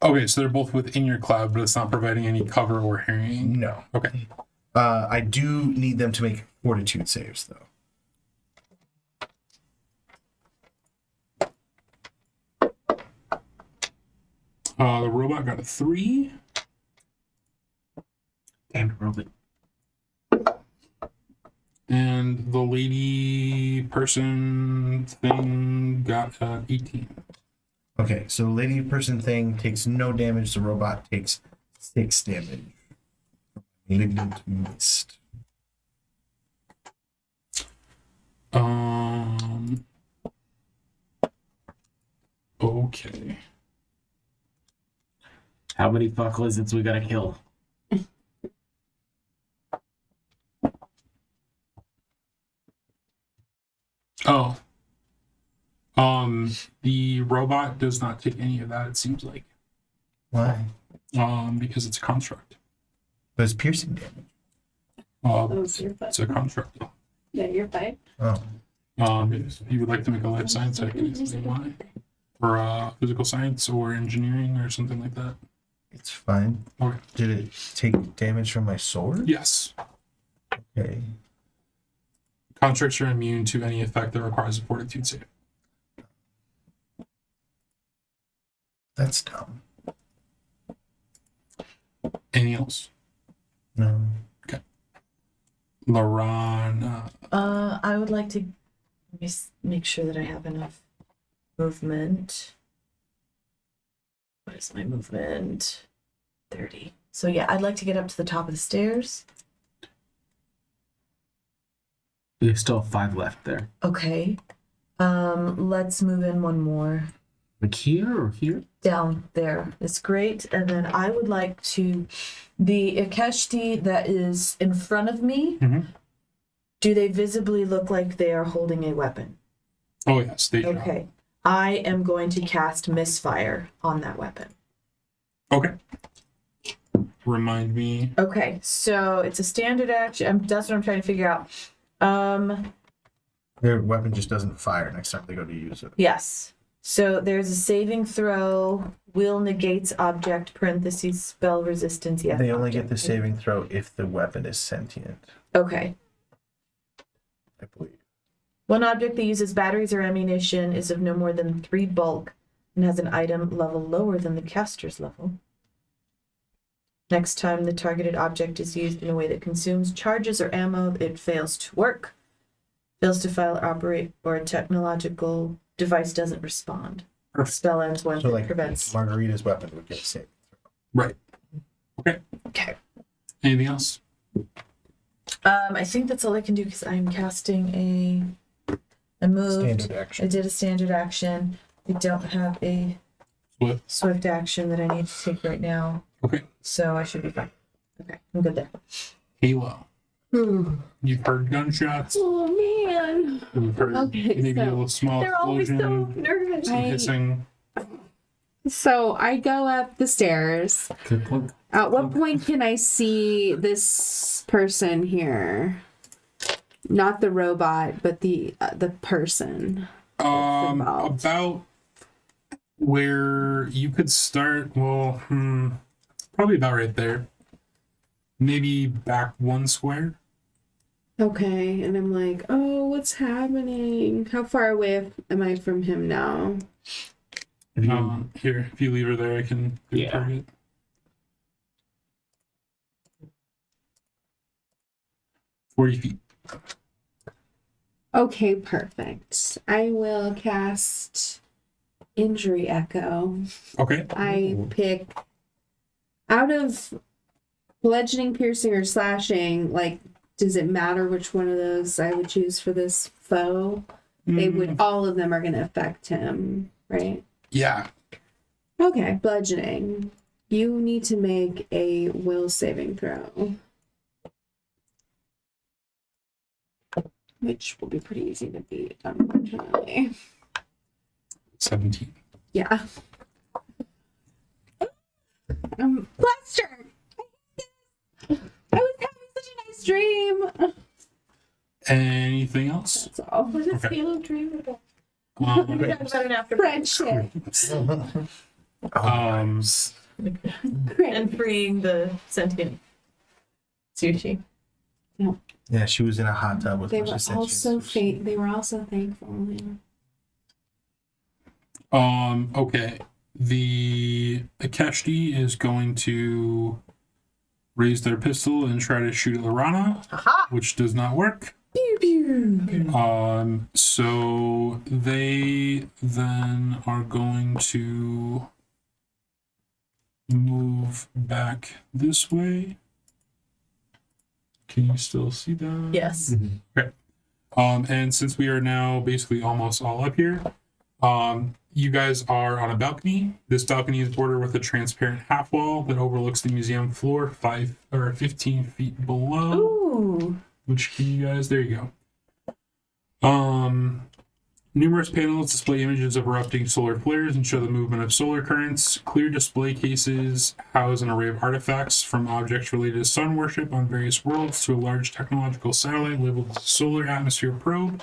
Okay, so they're both within your cloud, but it's not providing any cover or hearing. No. Okay. I do need them to make fortitude saves though. The robot got a 3. Damn robot. And the lady person thing got 18. Okay, so lady person thing takes no damage. The robot takes 6 damage. Malignant mist. Okay. How many fuck lizards we gotta kill? Oh. The robot does not take any of that, it seems like. Why? Because it's a construct. But it's piercing damage. Oh, so you're fine. It's a construct. Yeah, you're fine. Oh. If you would like to make a life science, I can explain why. Or physical science or engineering or something like that. It's fine. Okay. Did it take damage from my sword? Yes. Okay. Constructs are immune to any effect that requires a fortitude save. That's dumb. Anything else? No. Laron, I would like to make sure that I have enough movement. What is my movement? 30. So yeah, I'd like to get up to the top of the stairs. We still have 5 left there. Okay. Let's move in one more. Like here or here? Down there. It's great. And then I would like to the Ikeshti that is in front of me. Mhm. Do they visibly look like they are holding a weapon? oh yes, stage drop. Okay. I am going to cast Misfire on that weapon. Okay. Remind me. Okay, so it's a standard action. That's what I'm trying to figure out. Their weapon just doesn't fire next time they go to use it. Yes. So there's a saving throw. Will negates object parentheses spell resistance. Yes. They only get the object. saving throw if the weapon is sentient, Okay. I believe. One object that uses batteries or ammunition is of no more than 3 bulk and has an item level lower than the caster's level. Next time the targeted object is used in a way that consumes charges or ammo, it fails to work, fails to fire or operate, or a technological device doesn't respond. Perfect. Spell ends when So it like prevents. Margarita's weapon would get saved. Right. Okay. Okay. Anything else? I think that's all I can do because I'm casting I moved. Standard action. I did a standard action. I don't have a What? swift action that I need to take right now. Okay. So I should be fine. Okay, I'm good there. Halo. You've heard gunshots. Oh man. You've heard Okay, maybe a so little small they're always so explosion. nervous. Some hissing. So I go up the stairs. At what point can I see this person here? Not the robot, but the person. involved. About where you could start. Well, probably about right there. Maybe back 1 square. Okay, and I'm like, oh, what's happening? How far away am I from him now? Here, if you leave her there, I can do Yeah. target. $40 Okay, perfect. I will cast Injury Echo. Okay. I pick out of bludgeoning, piercing, or slashing. Like, does it matter which one of those I would choose for this foe? They would. All of them are going to affect him, right? Yeah. Okay, bludgeoning. You need to make a will saving throw, which will be pretty easy to beat, unfortunately. 17. Yeah. I'm flustered. I was having such a nice dream. Anything else? That's all. What is Okay. Halo Dream about? Um, We talked about it after. Friendship. And freeing the sentient sushi. Yeah, she was in a hot tub with They a bunch were of sentient also sushi. they were also thankful. Yeah. Okay. The Akeshti is going to raise their pistol and try to shoot at Lorana, Aha! which does not work. Pew pew. So they then are going to move back this way. Can you still see that? Yes. And since we are now basically almost all up here, you guys are on a balcony. This balcony is bordered with a transparent half wall that overlooks the museum floor 15 feet below. Ooh. Which can you guys? There you go. Numerous panels display images of erupting solar flares and show the movement of solar currents. Clear display cases house an array of artifacts from objects related to sun worship on various worlds to a large technological satellite labeled Solar Atmosphere Probe.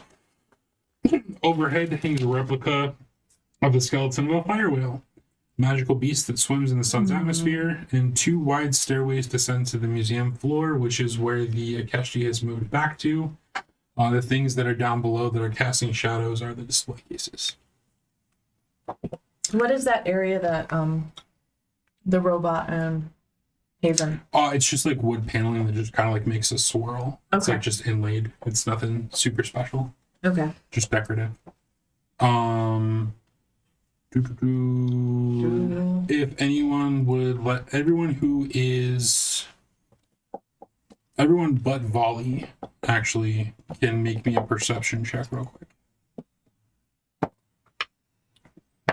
Overhead hangs a replica of the skeleton of a fire whale, magical beast that swims in the sun's atmosphere, and 2 wide stairways descend to the museum floor, which is where the Akeshti has moved back to. The things that are down below that are casting shadows are the display cases. What is that area that the robot and Haven? It's just like wood paneling that just kind of like makes a swirl. It's Okay. like just inlaid. It's nothing super special. Okay. Just decorative. If anyone would let everyone but Volley actually can make me a perception check real quick.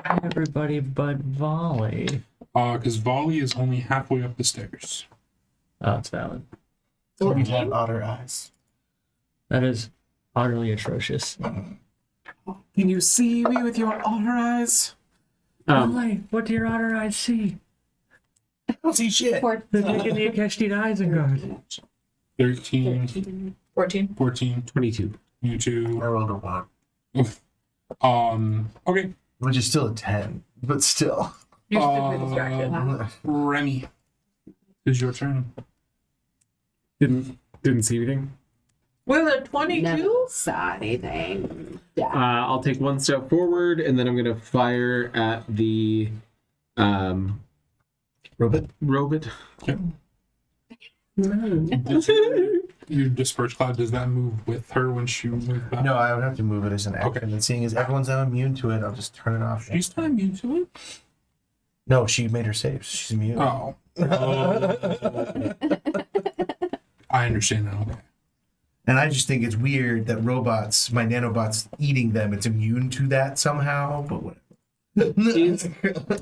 Everybody but Volley. Because Volley is only halfway up the stairs. Oh, it's valid. You have otter eyes. That is utterly atrocious. Can you see me with your otter eyes? Volley, what do your otter eyes see? I don't see shit. They're taking the Akeshti Isengard. 13, 14. 14, 22. you two. I rolled a 1. Okay. Which is still a 10, but still. You're super distracted. Remy, it's your turn. Didn't see anything. With a 22? Never saw anything. Yeah. I'll take 1 step forward, and then I'm gonna fire at the robot. Okay. Your disperse cloud, does that move with her when she moves back? No, I would have to move it as an action. Okay. And seeing as everyone's now immune to it, I'll just turn it off. She's not immune to it. No, she made her saves. She's immune. Oh. I understand now. Okay. And I just think it's weird that robots, my nanobots eating them, it's immune to that somehow. But whatever.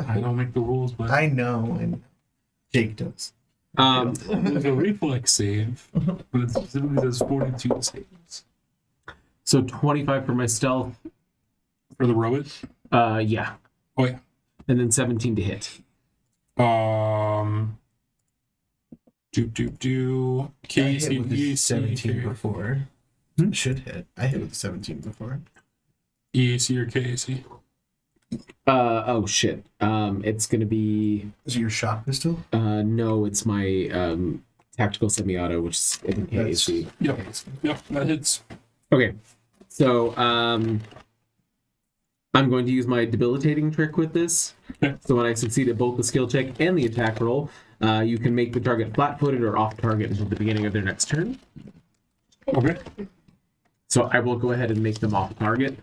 I don't make the rules, but I know, and Jake does. there's a reflex save, but it specifically does 42 saves. So 25 for my stealth. For the robot? Yeah. Oh, yeah. And then 17 to hit. I hit with the 17 EAC, before. Should hit. I hit with the 17 before. EAC or KAC? Oh shit. It's gonna be Is it your shot pistol? no, it's my tactical semi-auto, which is in KAC. Yep, that hits. Okay. So I'm going to use my debilitating trick with this. Okay. So when I succeed at both the skill check and the attack roll, you can make the target flat-footed or off target until the beginning of their next turn. Okay. So I will go ahead and make them off target.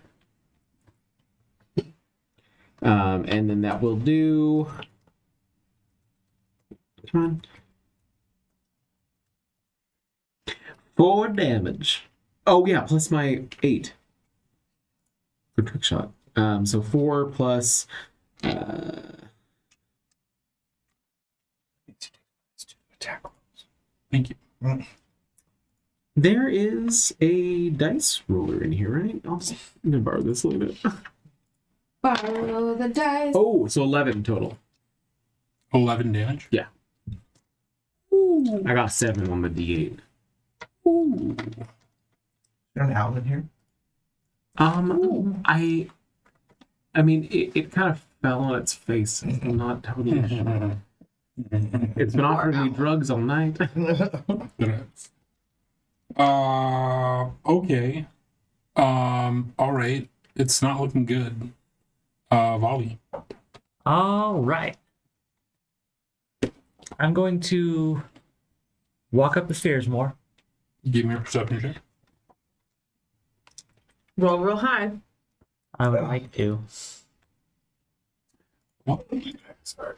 And then that will do. Come on. 4 damage. Oh yeah, plus my 8 for trick shot. So 4 plus. Attack. Thank you. There is a dice roller in here, right? I'm gonna borrow this a little bit. Borrow the dice. Oh, so 11 total. 11 damage. Yeah. I got 7 on the D8. Ooh. Is there an owl in here? I mean, it kind of fell on its face. I'm not totally sure. It's been offering me drugs all night. Okay. All right. It's not looking good. Volley. All right. I'm going to walk up the stairs more. Give me a perception check. Roll real high. I would like to. What? Sorry.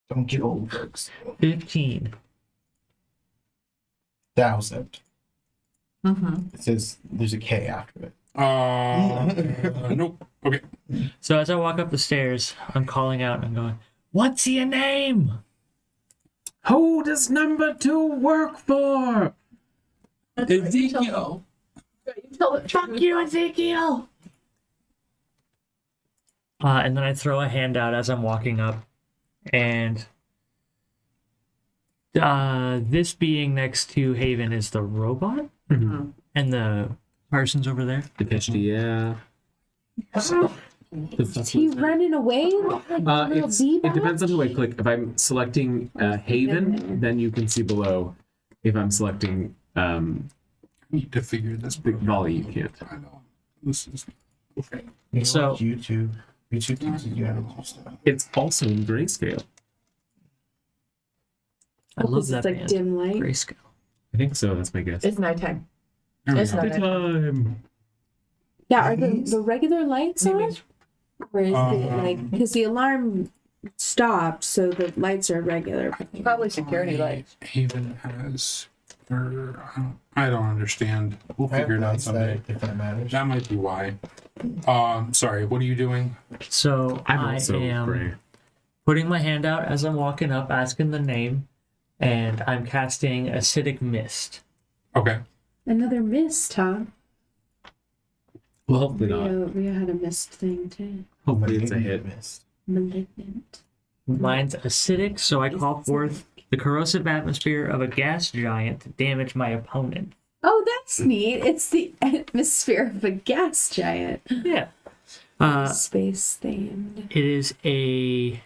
Don't get old, folks. 15. 1,000. Mm-hmm. It says there's a K after it. Nope. Okay. So as I walk up the stairs, I'm calling out and I'm going, "What's your name?" Who does number 2 work for? Ezekiel. You tell the Fuck you, Ezekiel! And then I throw a hand out as I'm walking up, and this being next to Haven is the robot, and the person's over there. Yeah. Is he running away? Like little It depends on who I click. If I'm selecting Haven, then you can see below. If I'm selecting I need to figure this. Big Volley, you can't. I know. This is okay. You So- watch YouTube. YouTube teaches you how to do stuff. It's also in grayscale. I love that It's like band. dim light. Grayscale. I think so. That's my guess. It's nighttime. There we It's go. not Time. Yeah, are the regular lights on? Or is it like because the alarm stopped, so the lights are regular? Probably security lights. Haven has. I don't understand. We'll figure it out someday. If that matters. That might be why. Sorry. What are you doing? So I'm I also am gray. putting my hand out as I'm walking up, asking the name, and I'm casting acidic mist. Okay. Another mist, huh? Well, hopefully not. Rio had a mist thing too. Hopefully it's a hit. Missed. Malignant. Mine's acidic, so I call forth the corrosive atmosphere of a gas giant to damage my opponent. Oh, that's neat. It's the atmosphere of a gas giant. Yeah. Space themed. It is a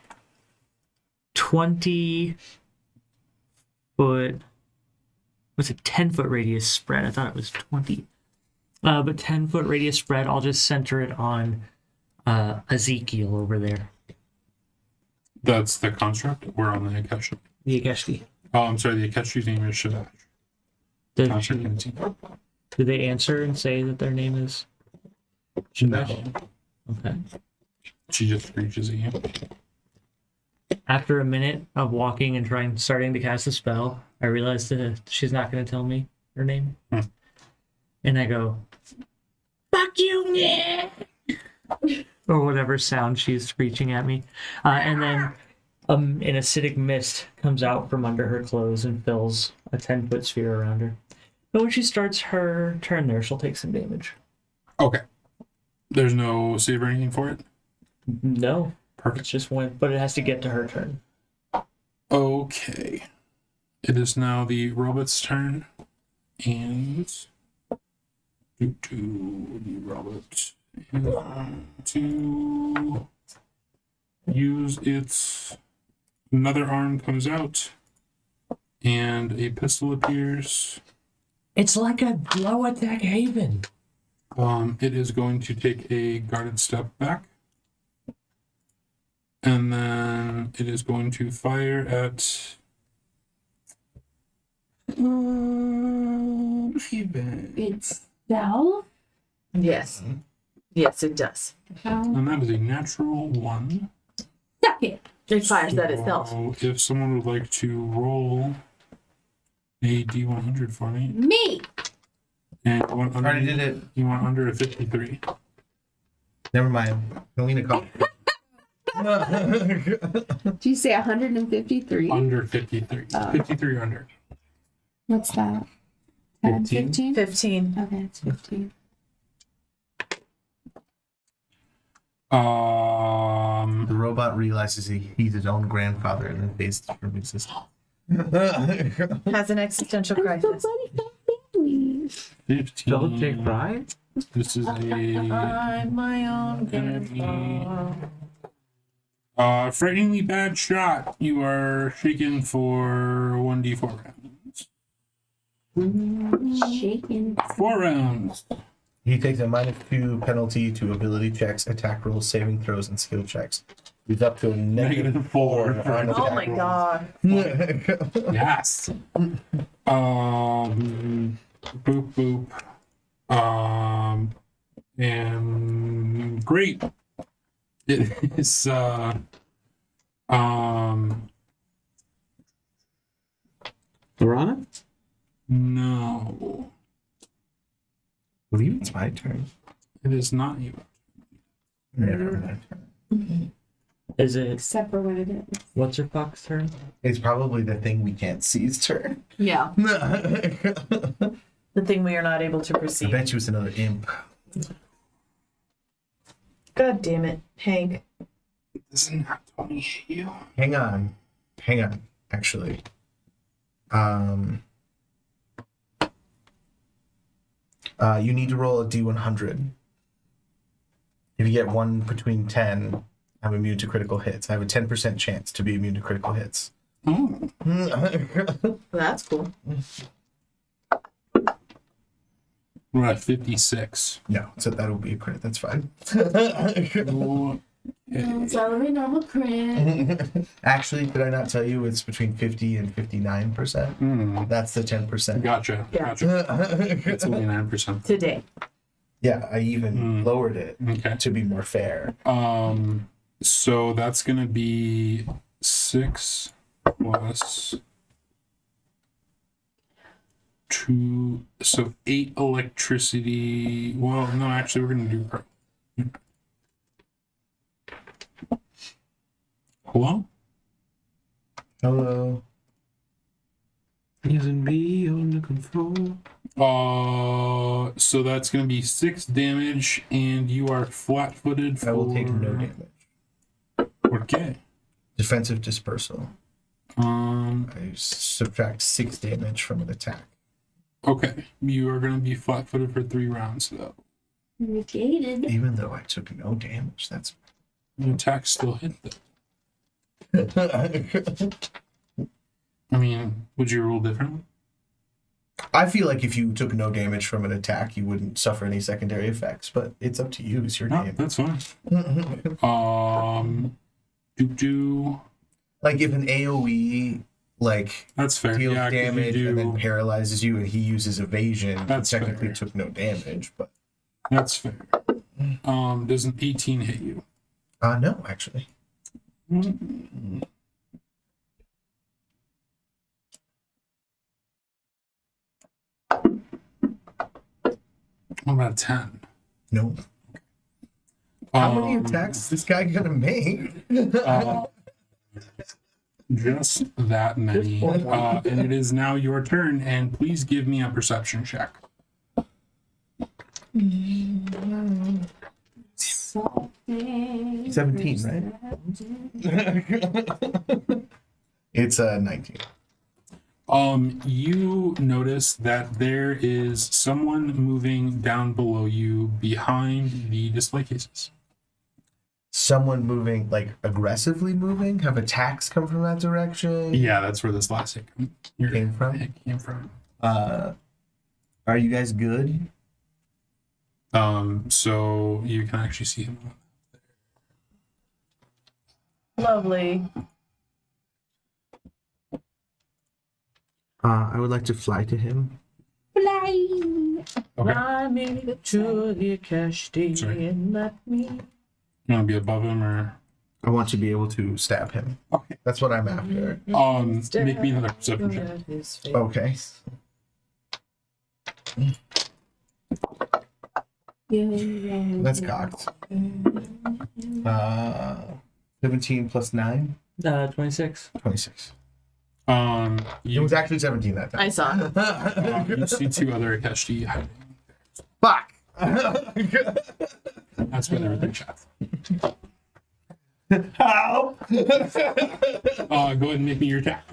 20 foot. What's a 10-foot radius spread? I thought it was 20. But 10-foot radius spread. I'll just center it on Ezekiel over there. That's the construct. We're on the Akeshi. The Ageshti. Oh, I'm sorry. The Akeshi's name is Shadash. Did, Construct and Ezekiel. did they answer and say that their name is Shadash? Okay. She just reaches at you. After a minute of walking and starting to cast a spell, I realized that she's not going to tell me her name. And I go, "Fuck you, yeah!" or whatever sound she's screeching at me. And then an acidic mist comes out from under her clothes and fills a 10-foot sphere around her. But when she starts her turn there, she'll take some damage. Okay. There's no save or anything for it? No. Perfect. It's just one, but it has to get to her turn. Okay. It is now the robot's turn. And the robot is going to use its another arm comes out and a pistol appears. It's like a glow attack Haven. It is going to take a guarded step back. And then it is going to fire at Haven. It's Bell? Yes. Yes, it does. And that is a natural 1. Suck it. It fires at itself. So if someone would like to roll a D100 for me, Me. and you want under, Already did it. you want under a 53. Never mind. Melina called. Do you say 153? Under 53. 53 under. What's that? 10, 15? 15. Okay, it's 15. The robot realizes he's his own grandfather and then fades from existence. Has an existential So crisis. funny family. 15. Double take right? This is a I'm my own enemy. grandpa. Frighteningly bad shot. You are shaken for 1d4 rounds. Shaking. 4 rounds. He takes a -2 penalty to ability checks, attack rolls, saving throws, and skill checks. He's up to a -4 on Oh my attack god. rolls. Yes. Boop boop. And great. It is Lorana? no. I believe it's my turn. It is not you. Never mind. Is it Except for what it is. what's her fox turn? It's probably the thing we can't see's turn. Yeah, I the thing we are not able to perceive. bet you it's another imp. God damn it, Hank. This is not 20 you. Hang on. Actually, you need to roll a d100. If you get one between 10, I'm immune to critical hits. I have a 10% chance to be immune to critical hits. Oh, That's cool. we're at 56. No, so that'll be a crit. That's fine. Okay. Salary normal crit. Actually, did I not tell you it's between 50 and 59%? That's the 10%. Gotcha. Yeah. Gotcha. It's only 9%. Today. Yeah, I even lowered it Okay. to be more fair. So that's gonna be 6 plus 2, so 8 electricity. Well, no, actually, we're gonna do. Hello? Hello. Using me on the control. So that's gonna be 6 damage, and you are flat-footed for. I will take no damage. Okay. Defensive dispersal. I subtract 6 damage from an attack. Okay. You are gonna be flat-footed for 3 rounds, though. Negated. Even though I took no damage, that's. The attack still hit them. I mean, would you roll differently? I feel like if you took no damage from an attack, you wouldn't suffer any secondary effects, but it's up to you. It's your No, game. that's fine. Do Like if an AoE like that's fair. deals Yeah, 'cause you damage and then do. paralyzes you, and he uses evasion, That's he technically fair. took no damage. But That's fair. Does an 18 hit you? no, actually. What about a 10? No. How many attacks is this guy gonna make? Just that many. And it is now your turn, and please give me a perception check. Something. 17, right? It's 19. You notice that there is someone moving down below you behind the display cases. Someone moving, like aggressively moving? Have attacks come from that direction? Yeah, that's where this last hit Came from? came from. Are you guys good? So you can actually see him. Lovely. I would like to fly to him. Fly. Okay. Fly me to the cashty Sorry. and let me. You want to be above him or? I want to be able to stab him. Okay. That's what I'm after. Make me another perception check. At his face. Okay. That's cocked. 17 plus 9? 26. 26. It You, was actually 17 that time. I saw. you see 2 other Akeshti hiding. Fuck! That's been everything, chat. Help! Go ahead and make me your attack.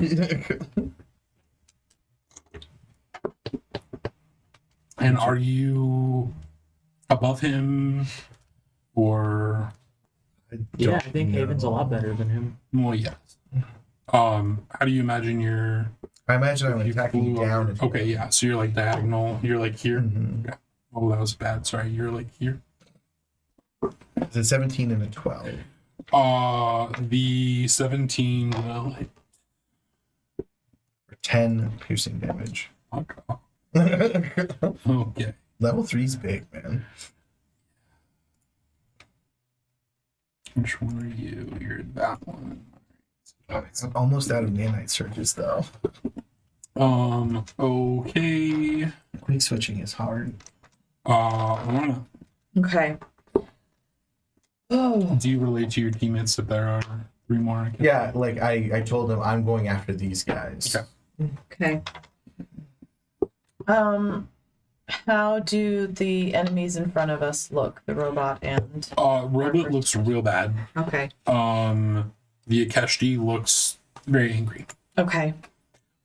And are you above him or? Yeah, I think Haven's a lot better than him. Well, yes. How do you imagine your? I imagine I'm attacking flew down. over- Okay, yeah. So you're like diagonal. You're like here. Mhm. Okay. Oh, that was bad. Sorry. You're like here. It's a 17 and a 12. The 17 will hit. 10 piercing damage. Okay. Level 3's big, man. Which one are you? You're that one. It's almost out of nanite surges, though. Okay. Quick switching is hard. I wanna Okay. Oh. Do you relate to your teammates that there are 3 more? Yeah, like I told them I'm going after these guys. Okay. Okay. How do the enemies in front of us look? The robot and Robot looks real bad. okay. The Akeshti looks very angry. Okay.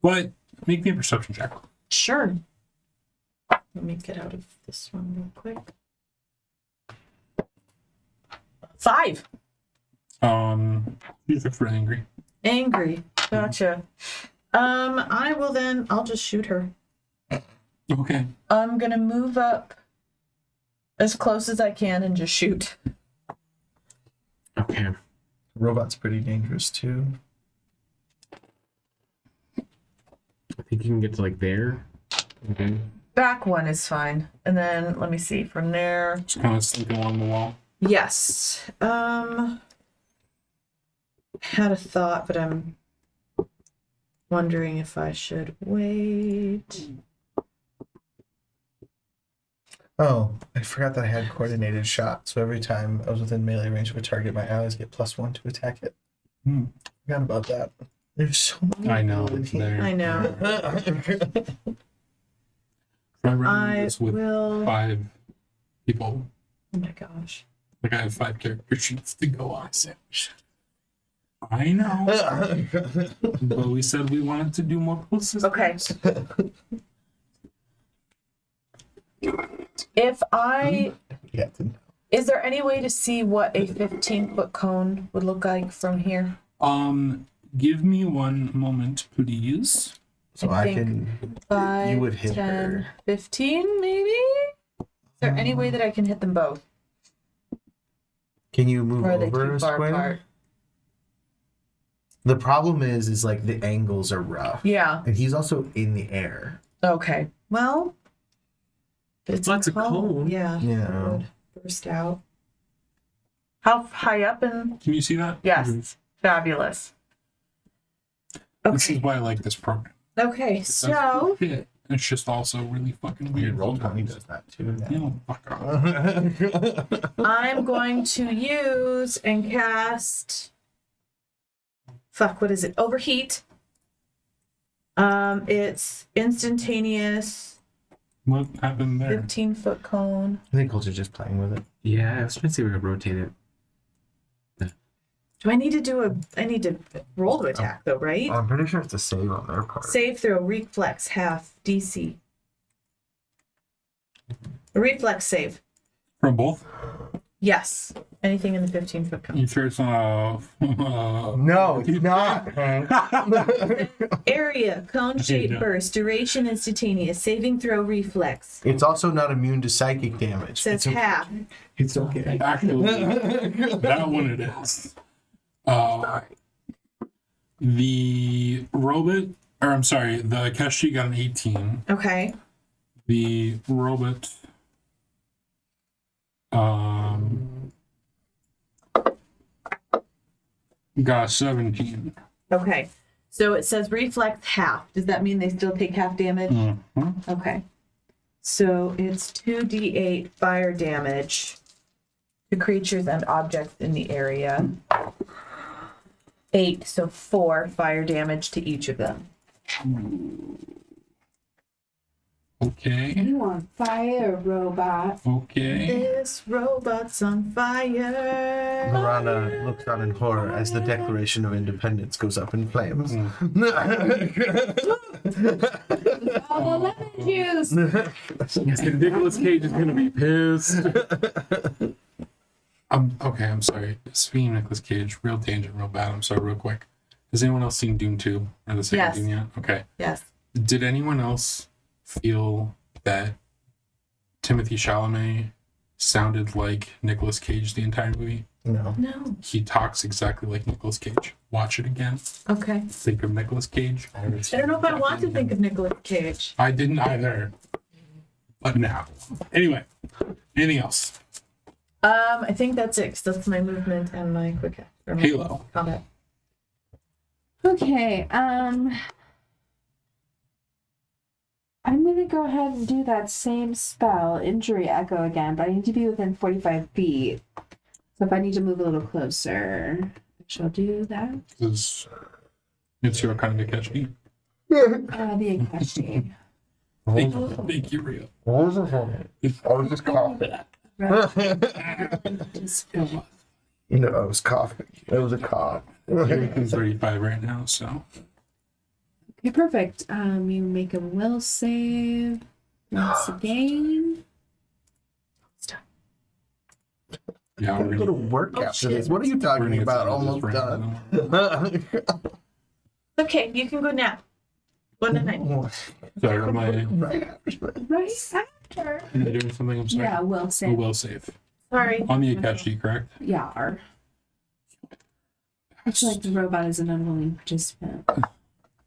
But make me a perception check. Sure. Let me get out of this one real quick. 5. You look really angry. Angry. Gotcha. I'll just shoot her. Okay. I'm gonna move up as close as I can and just shoot. Okay. Robot's pretty dangerous too. I think you can get to like there. Okay. Back one is fine. And then let me see from there. Just kind of slinking along the wall. Yes. Had a thought, but I'm wondering if I should wait. Oh, I forgot that I had coordinated shot. So every time I was within melee range of a target, my allies get +1 to attack it. Forgot about that. There's so many. I know. people in here. There. I know. Try running I this with will. 5 people. Oh my gosh. Like I have 5 character sheets to go on. I know. But we said we wanted to do more systems. Okay. If I. Yeah. Is there any way to see what a 15-foot cone would look like from here? Give me 1 moment, please. So I I think can. 5, You would hit 10, her. 15, maybe? Is there any way that I can hit them both? Can you move Or are they over too a far square? apart? The problem is like the angles are rough. Yeah. And he's also in the air. Okay. Well, it's That's a cone. Yeah. Yeah. It would burst out. How high up and Can you see that? yes, fabulous. This is Okay. why I like this program. Okay. So Shit. It's just also really fucking weird. Roll-20 does that too. You know, fuck off. I'm going to use and cast. Fuck. What is it? Overheat. It's instantaneous. What happened there? 15-foot cone. I think Colts are just playing with it. Yeah, I was trying to see if we could rotate it. Do I need to do I need to roll to attack though, right? I'm pretty sure it's a save on their part. Save throw, reflex, half, DC. A reflex save. From both? Yes. Anything in the 15-foot cone. You sure it's not No, it's not. Area, cone shape Yeah. burst, duration instantaneous, saving throw, reflex. It's also not immune to psychic damage. Says it's half. It's okay. Actually, that one it is. The robot, or I'm sorry, the Keshi got an 18. Okay. The robot, got a 17. Okay. So it says reflex half. Does that mean they still take half damage? Mm-hmm. Okay. So it's 2d8 fire damage to creatures and objects in the area. 8, so 4 fire damage to each of them. Okay. You on fire, robot. Okay. This robot's on fire. Miranda looks on in horror as the Declaration of Independence goes up in flames. Oh, lemon juice. Yes, Nicolas Cage is gonna be pissed. I'm sorry. Speaking of Nicolas Cage, real danger, real bad. I'm sorry, real quick. Has anyone else seen Dune 2 or the second Yes. Dune yet? Okay. Yes. Did anyone else feel that Timothy Chalamet sounded like Nicolas Cage the entire movie? No. No. He talks exactly like Nicolas Cage. Watch it again. Okay. Think of Nicolas Cage. I don't know if I want to think of Nicolas Cage. I didn't either. But now. Anyway, anything else? I think that's it. 'Cause that's my movement and my quick or my Halo. combat. Okay, I'm gonna go ahead and do that same spell, Injury Echo again, but I need to be within 45 feet. So if I need to move a little closer, I shall do that. It's your kind of catch me. The Akashi. Thank you, Rio. I was just coughing. No, I was coughing. It was a cough. Everything's 35 right now, so. Okay, perfect. You make a will save once again. Yeah, I'm we're gonna go to gonna work after this. What are you we're talking gonna get about? some of this Almost right done. now. Okay, you can go now. Go to night. Sorry, am I Right after. doing something? I'm sorry. Yeah, will A save. will save. Sorry. On the Akashi, correct? Yeah. I feel like the robot is an unwilling participant.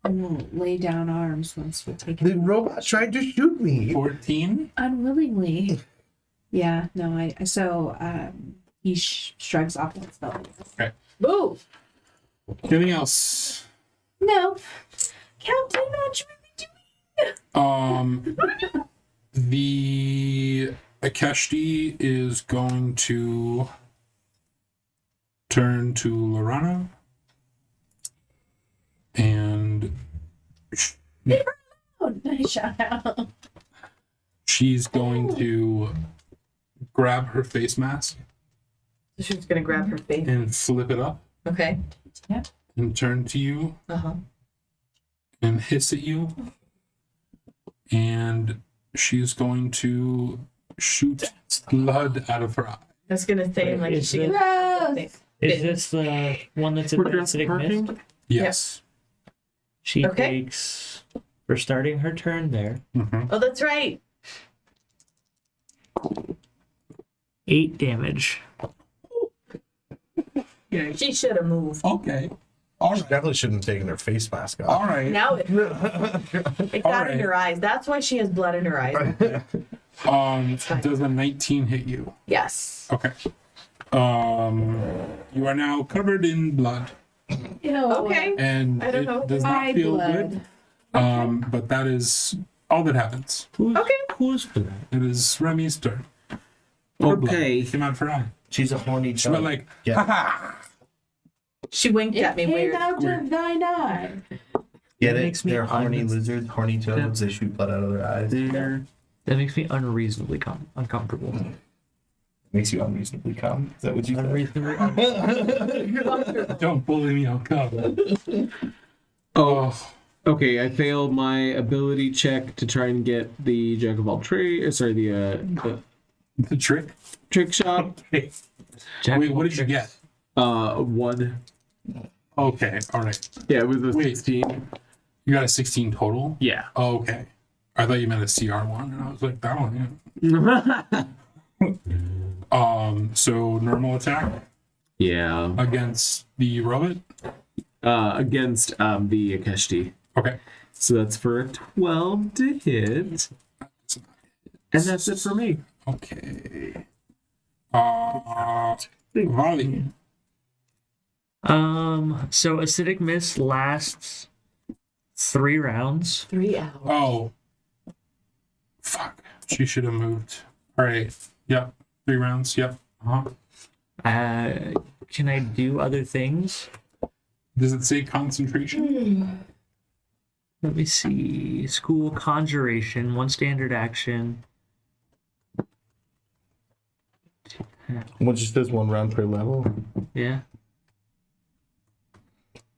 And will lay down arms once we take The it. robot tried to shoot me. 14? Unwillingly. Yeah, no, he shrugs off that spell. Boo! Anything else? No. Captain, what you really doing? The Akeshti is going to turn to Lorana and Oh, nice shout out. she's going to grab her face mask So she's gonna grab her face. and flip it up Okay. and turn to you Uh-huh. and hiss at you. And she's going to shoot blood out of her eye. I was gonna say, like, Is she it- gets Is this the one that's in the acidic mist? Yes. She Okay. takes, for starting her turn there, Mm-hmm. Oh, that's right. 8 damage. She should have moved. Okay. All She right. definitely shouldn't have taken her face mask All off. right. Now it got in right. her eyes. That's why she has blood in her eyes. Does a 19 hit you? Yes. Okay. You are now covered in blood, Okay. and I don't it know. does not My feel blood. good. But that is all that happens. Who's blood? It is Remy's turn. Her blood Okay. came out of her eye. She's a horny She went child. like, Yeah. ha She winked It at me came weird. out of thine eye. Get That it? makes me They're horny un- lizards, horny toads. They shoot blood out of their eyes. That makes me unreasonably uncomfortable. Makes you unreasonably calm. Is that what you said? Unreasonably Don't bully me, I'll come. Oh, okay. I failed my ability check to try and get the jack of all trades. Sorry, the The trick. trick shot. Jack Wait, what did you get? 1. Okay, all right. Yeah, it was a Wait. 16. You got a 16 total? Yeah. Oh, okay. I thought you meant a CR one, and I was like, that one, yeah. So normal attack Yeah. against the robot. Against the Akeshti. Okay. So that's for a 12 to hit. And that's it for me. Okay. Volley. So acidic mist lasts 3 rounds. 3 hours. Oh. Fuck. She should have moved. All right. Yep. 3 rounds. Yep. Uh-huh. Can I do other things? Does it say concentration? Let me see. School conjuration, 1 standard action. Well, just does 1 round per level. Yeah.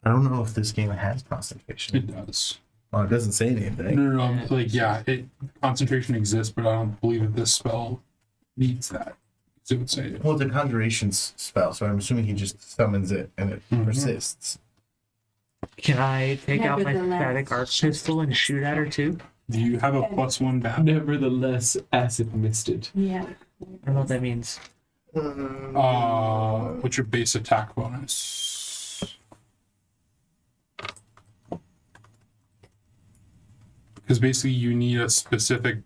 I don't know if this game has concentration. It does. Well, it doesn't say anything. No. I'm like, yeah, concentration exists, but I don't believe that this spell needs that. So it would say it. Well, it's a conjuration spell, so I'm assuming he just summons it and it persists. Can I take out my Nevertheless. static arc pistol and shoot at her too? Do you have a +1 battle? Nevertheless, acid misted. Yeah. I don't know what that means. What's your base attack bonus? Because basically you need a specific.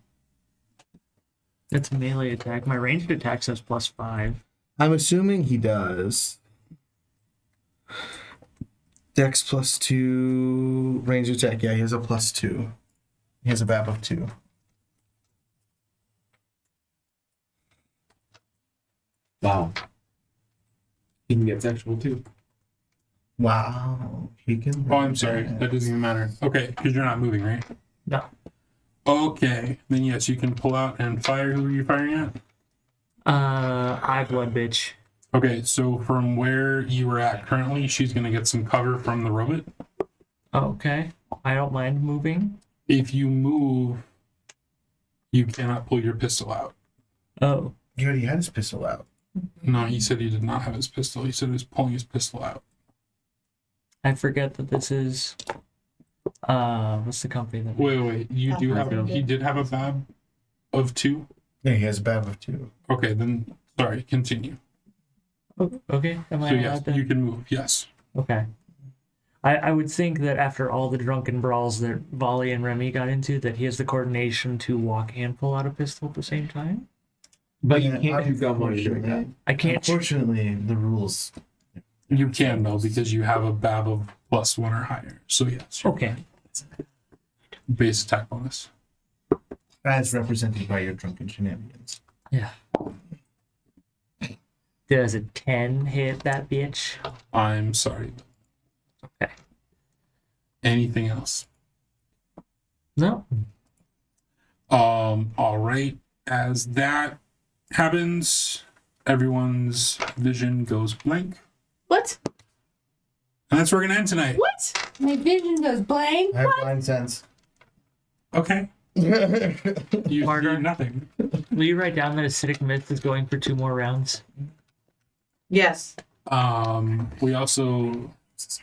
That's a melee attack. My ranged attack says +5. I'm assuming he does. Dex +2, range attack. Yeah, he has a +2. He has a BAB of 2. Wow. He can get sexual too. Wow. He can. Oh, I'm sorry. That doesn't even matter. Okay, because you're not moving, right? No. Okay, then yes, you can pull out and fire. Who are you firing at? Eye blood bitch. Okay, so from where you were at currently, she's gonna get some cover from the robot. Okay. I don't mind moving. If you move, you cannot pull your pistol out. Oh. He already had his pistol out. No, he said he did not have his pistol. He said he was pulling his pistol out. I forget that this is what's the company that Wait. You do have. Starfinder. He did have a BAB of 2. Yeah, he has a BAB of 2. Okay, then sorry. Continue. Oh, okay. Am I So allowed yes, to? you can move. Yes. Okay. I would think that after all the drunken brawls that Volley and Remy got into, that he has the coordination to walk and pull out a pistol at the same time. But you Yeah, can't do gun while you're doing that. I can't. Unfortunately, the rules. You can though because you have a BAB of +1 or higher. So yes. you're Okay. Base attack bonus. As represented by your drunken shenanigans. Yeah. Does a 10 hit that bitch? I'm sorry. Okay. Anything else? No. All right. As that happens, everyone's vision goes blank, What? and that's where we're gonna end tonight. What? My vision goes blank. I have blind sense. Okay. You Martyr. see nothing. Will you write down that acidic myth is going for 2 more rounds? Yes. We also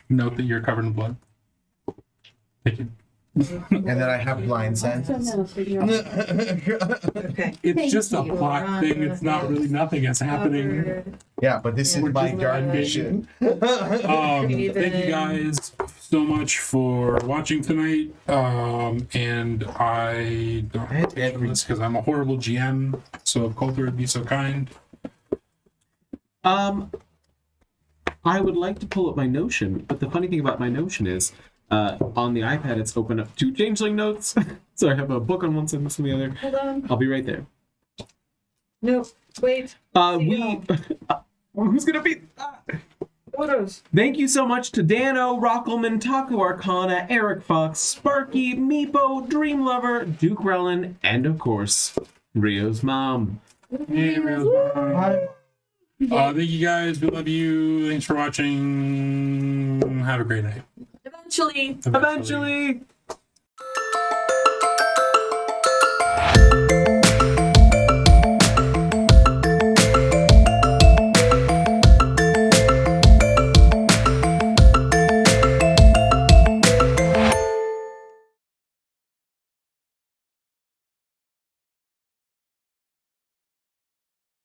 note that you're covered in blood. Thank you. And then I have blind sense. So no, figure out. Okay. It's Thank just a you. plot thing. It's not really nothing that's happening. Covered. Yeah, but this is We're my just dark not vision. Thank you guys so much for watching tonight. And I don't have to do this because I'm a horrible GM. So if Coulter would be so kind. I would like to pull up my Notion, but the funny thing about my Notion is, on the iPad, it's open up to changeling notes. So I have a book on one side and this on the other. Hold on. I'll be right there. No. Wait. Who's gonna be? Photos. Thank you so much to Dano, Rockelman, Taco Arcana, Eric Fox, Sparky, Meepo, Dream Lover, Duke Rellan, and of course, Rio's mom. Hey, Real. Thank you guys. We love you. Thanks for watching. Have a great night. Eventually. Eventually.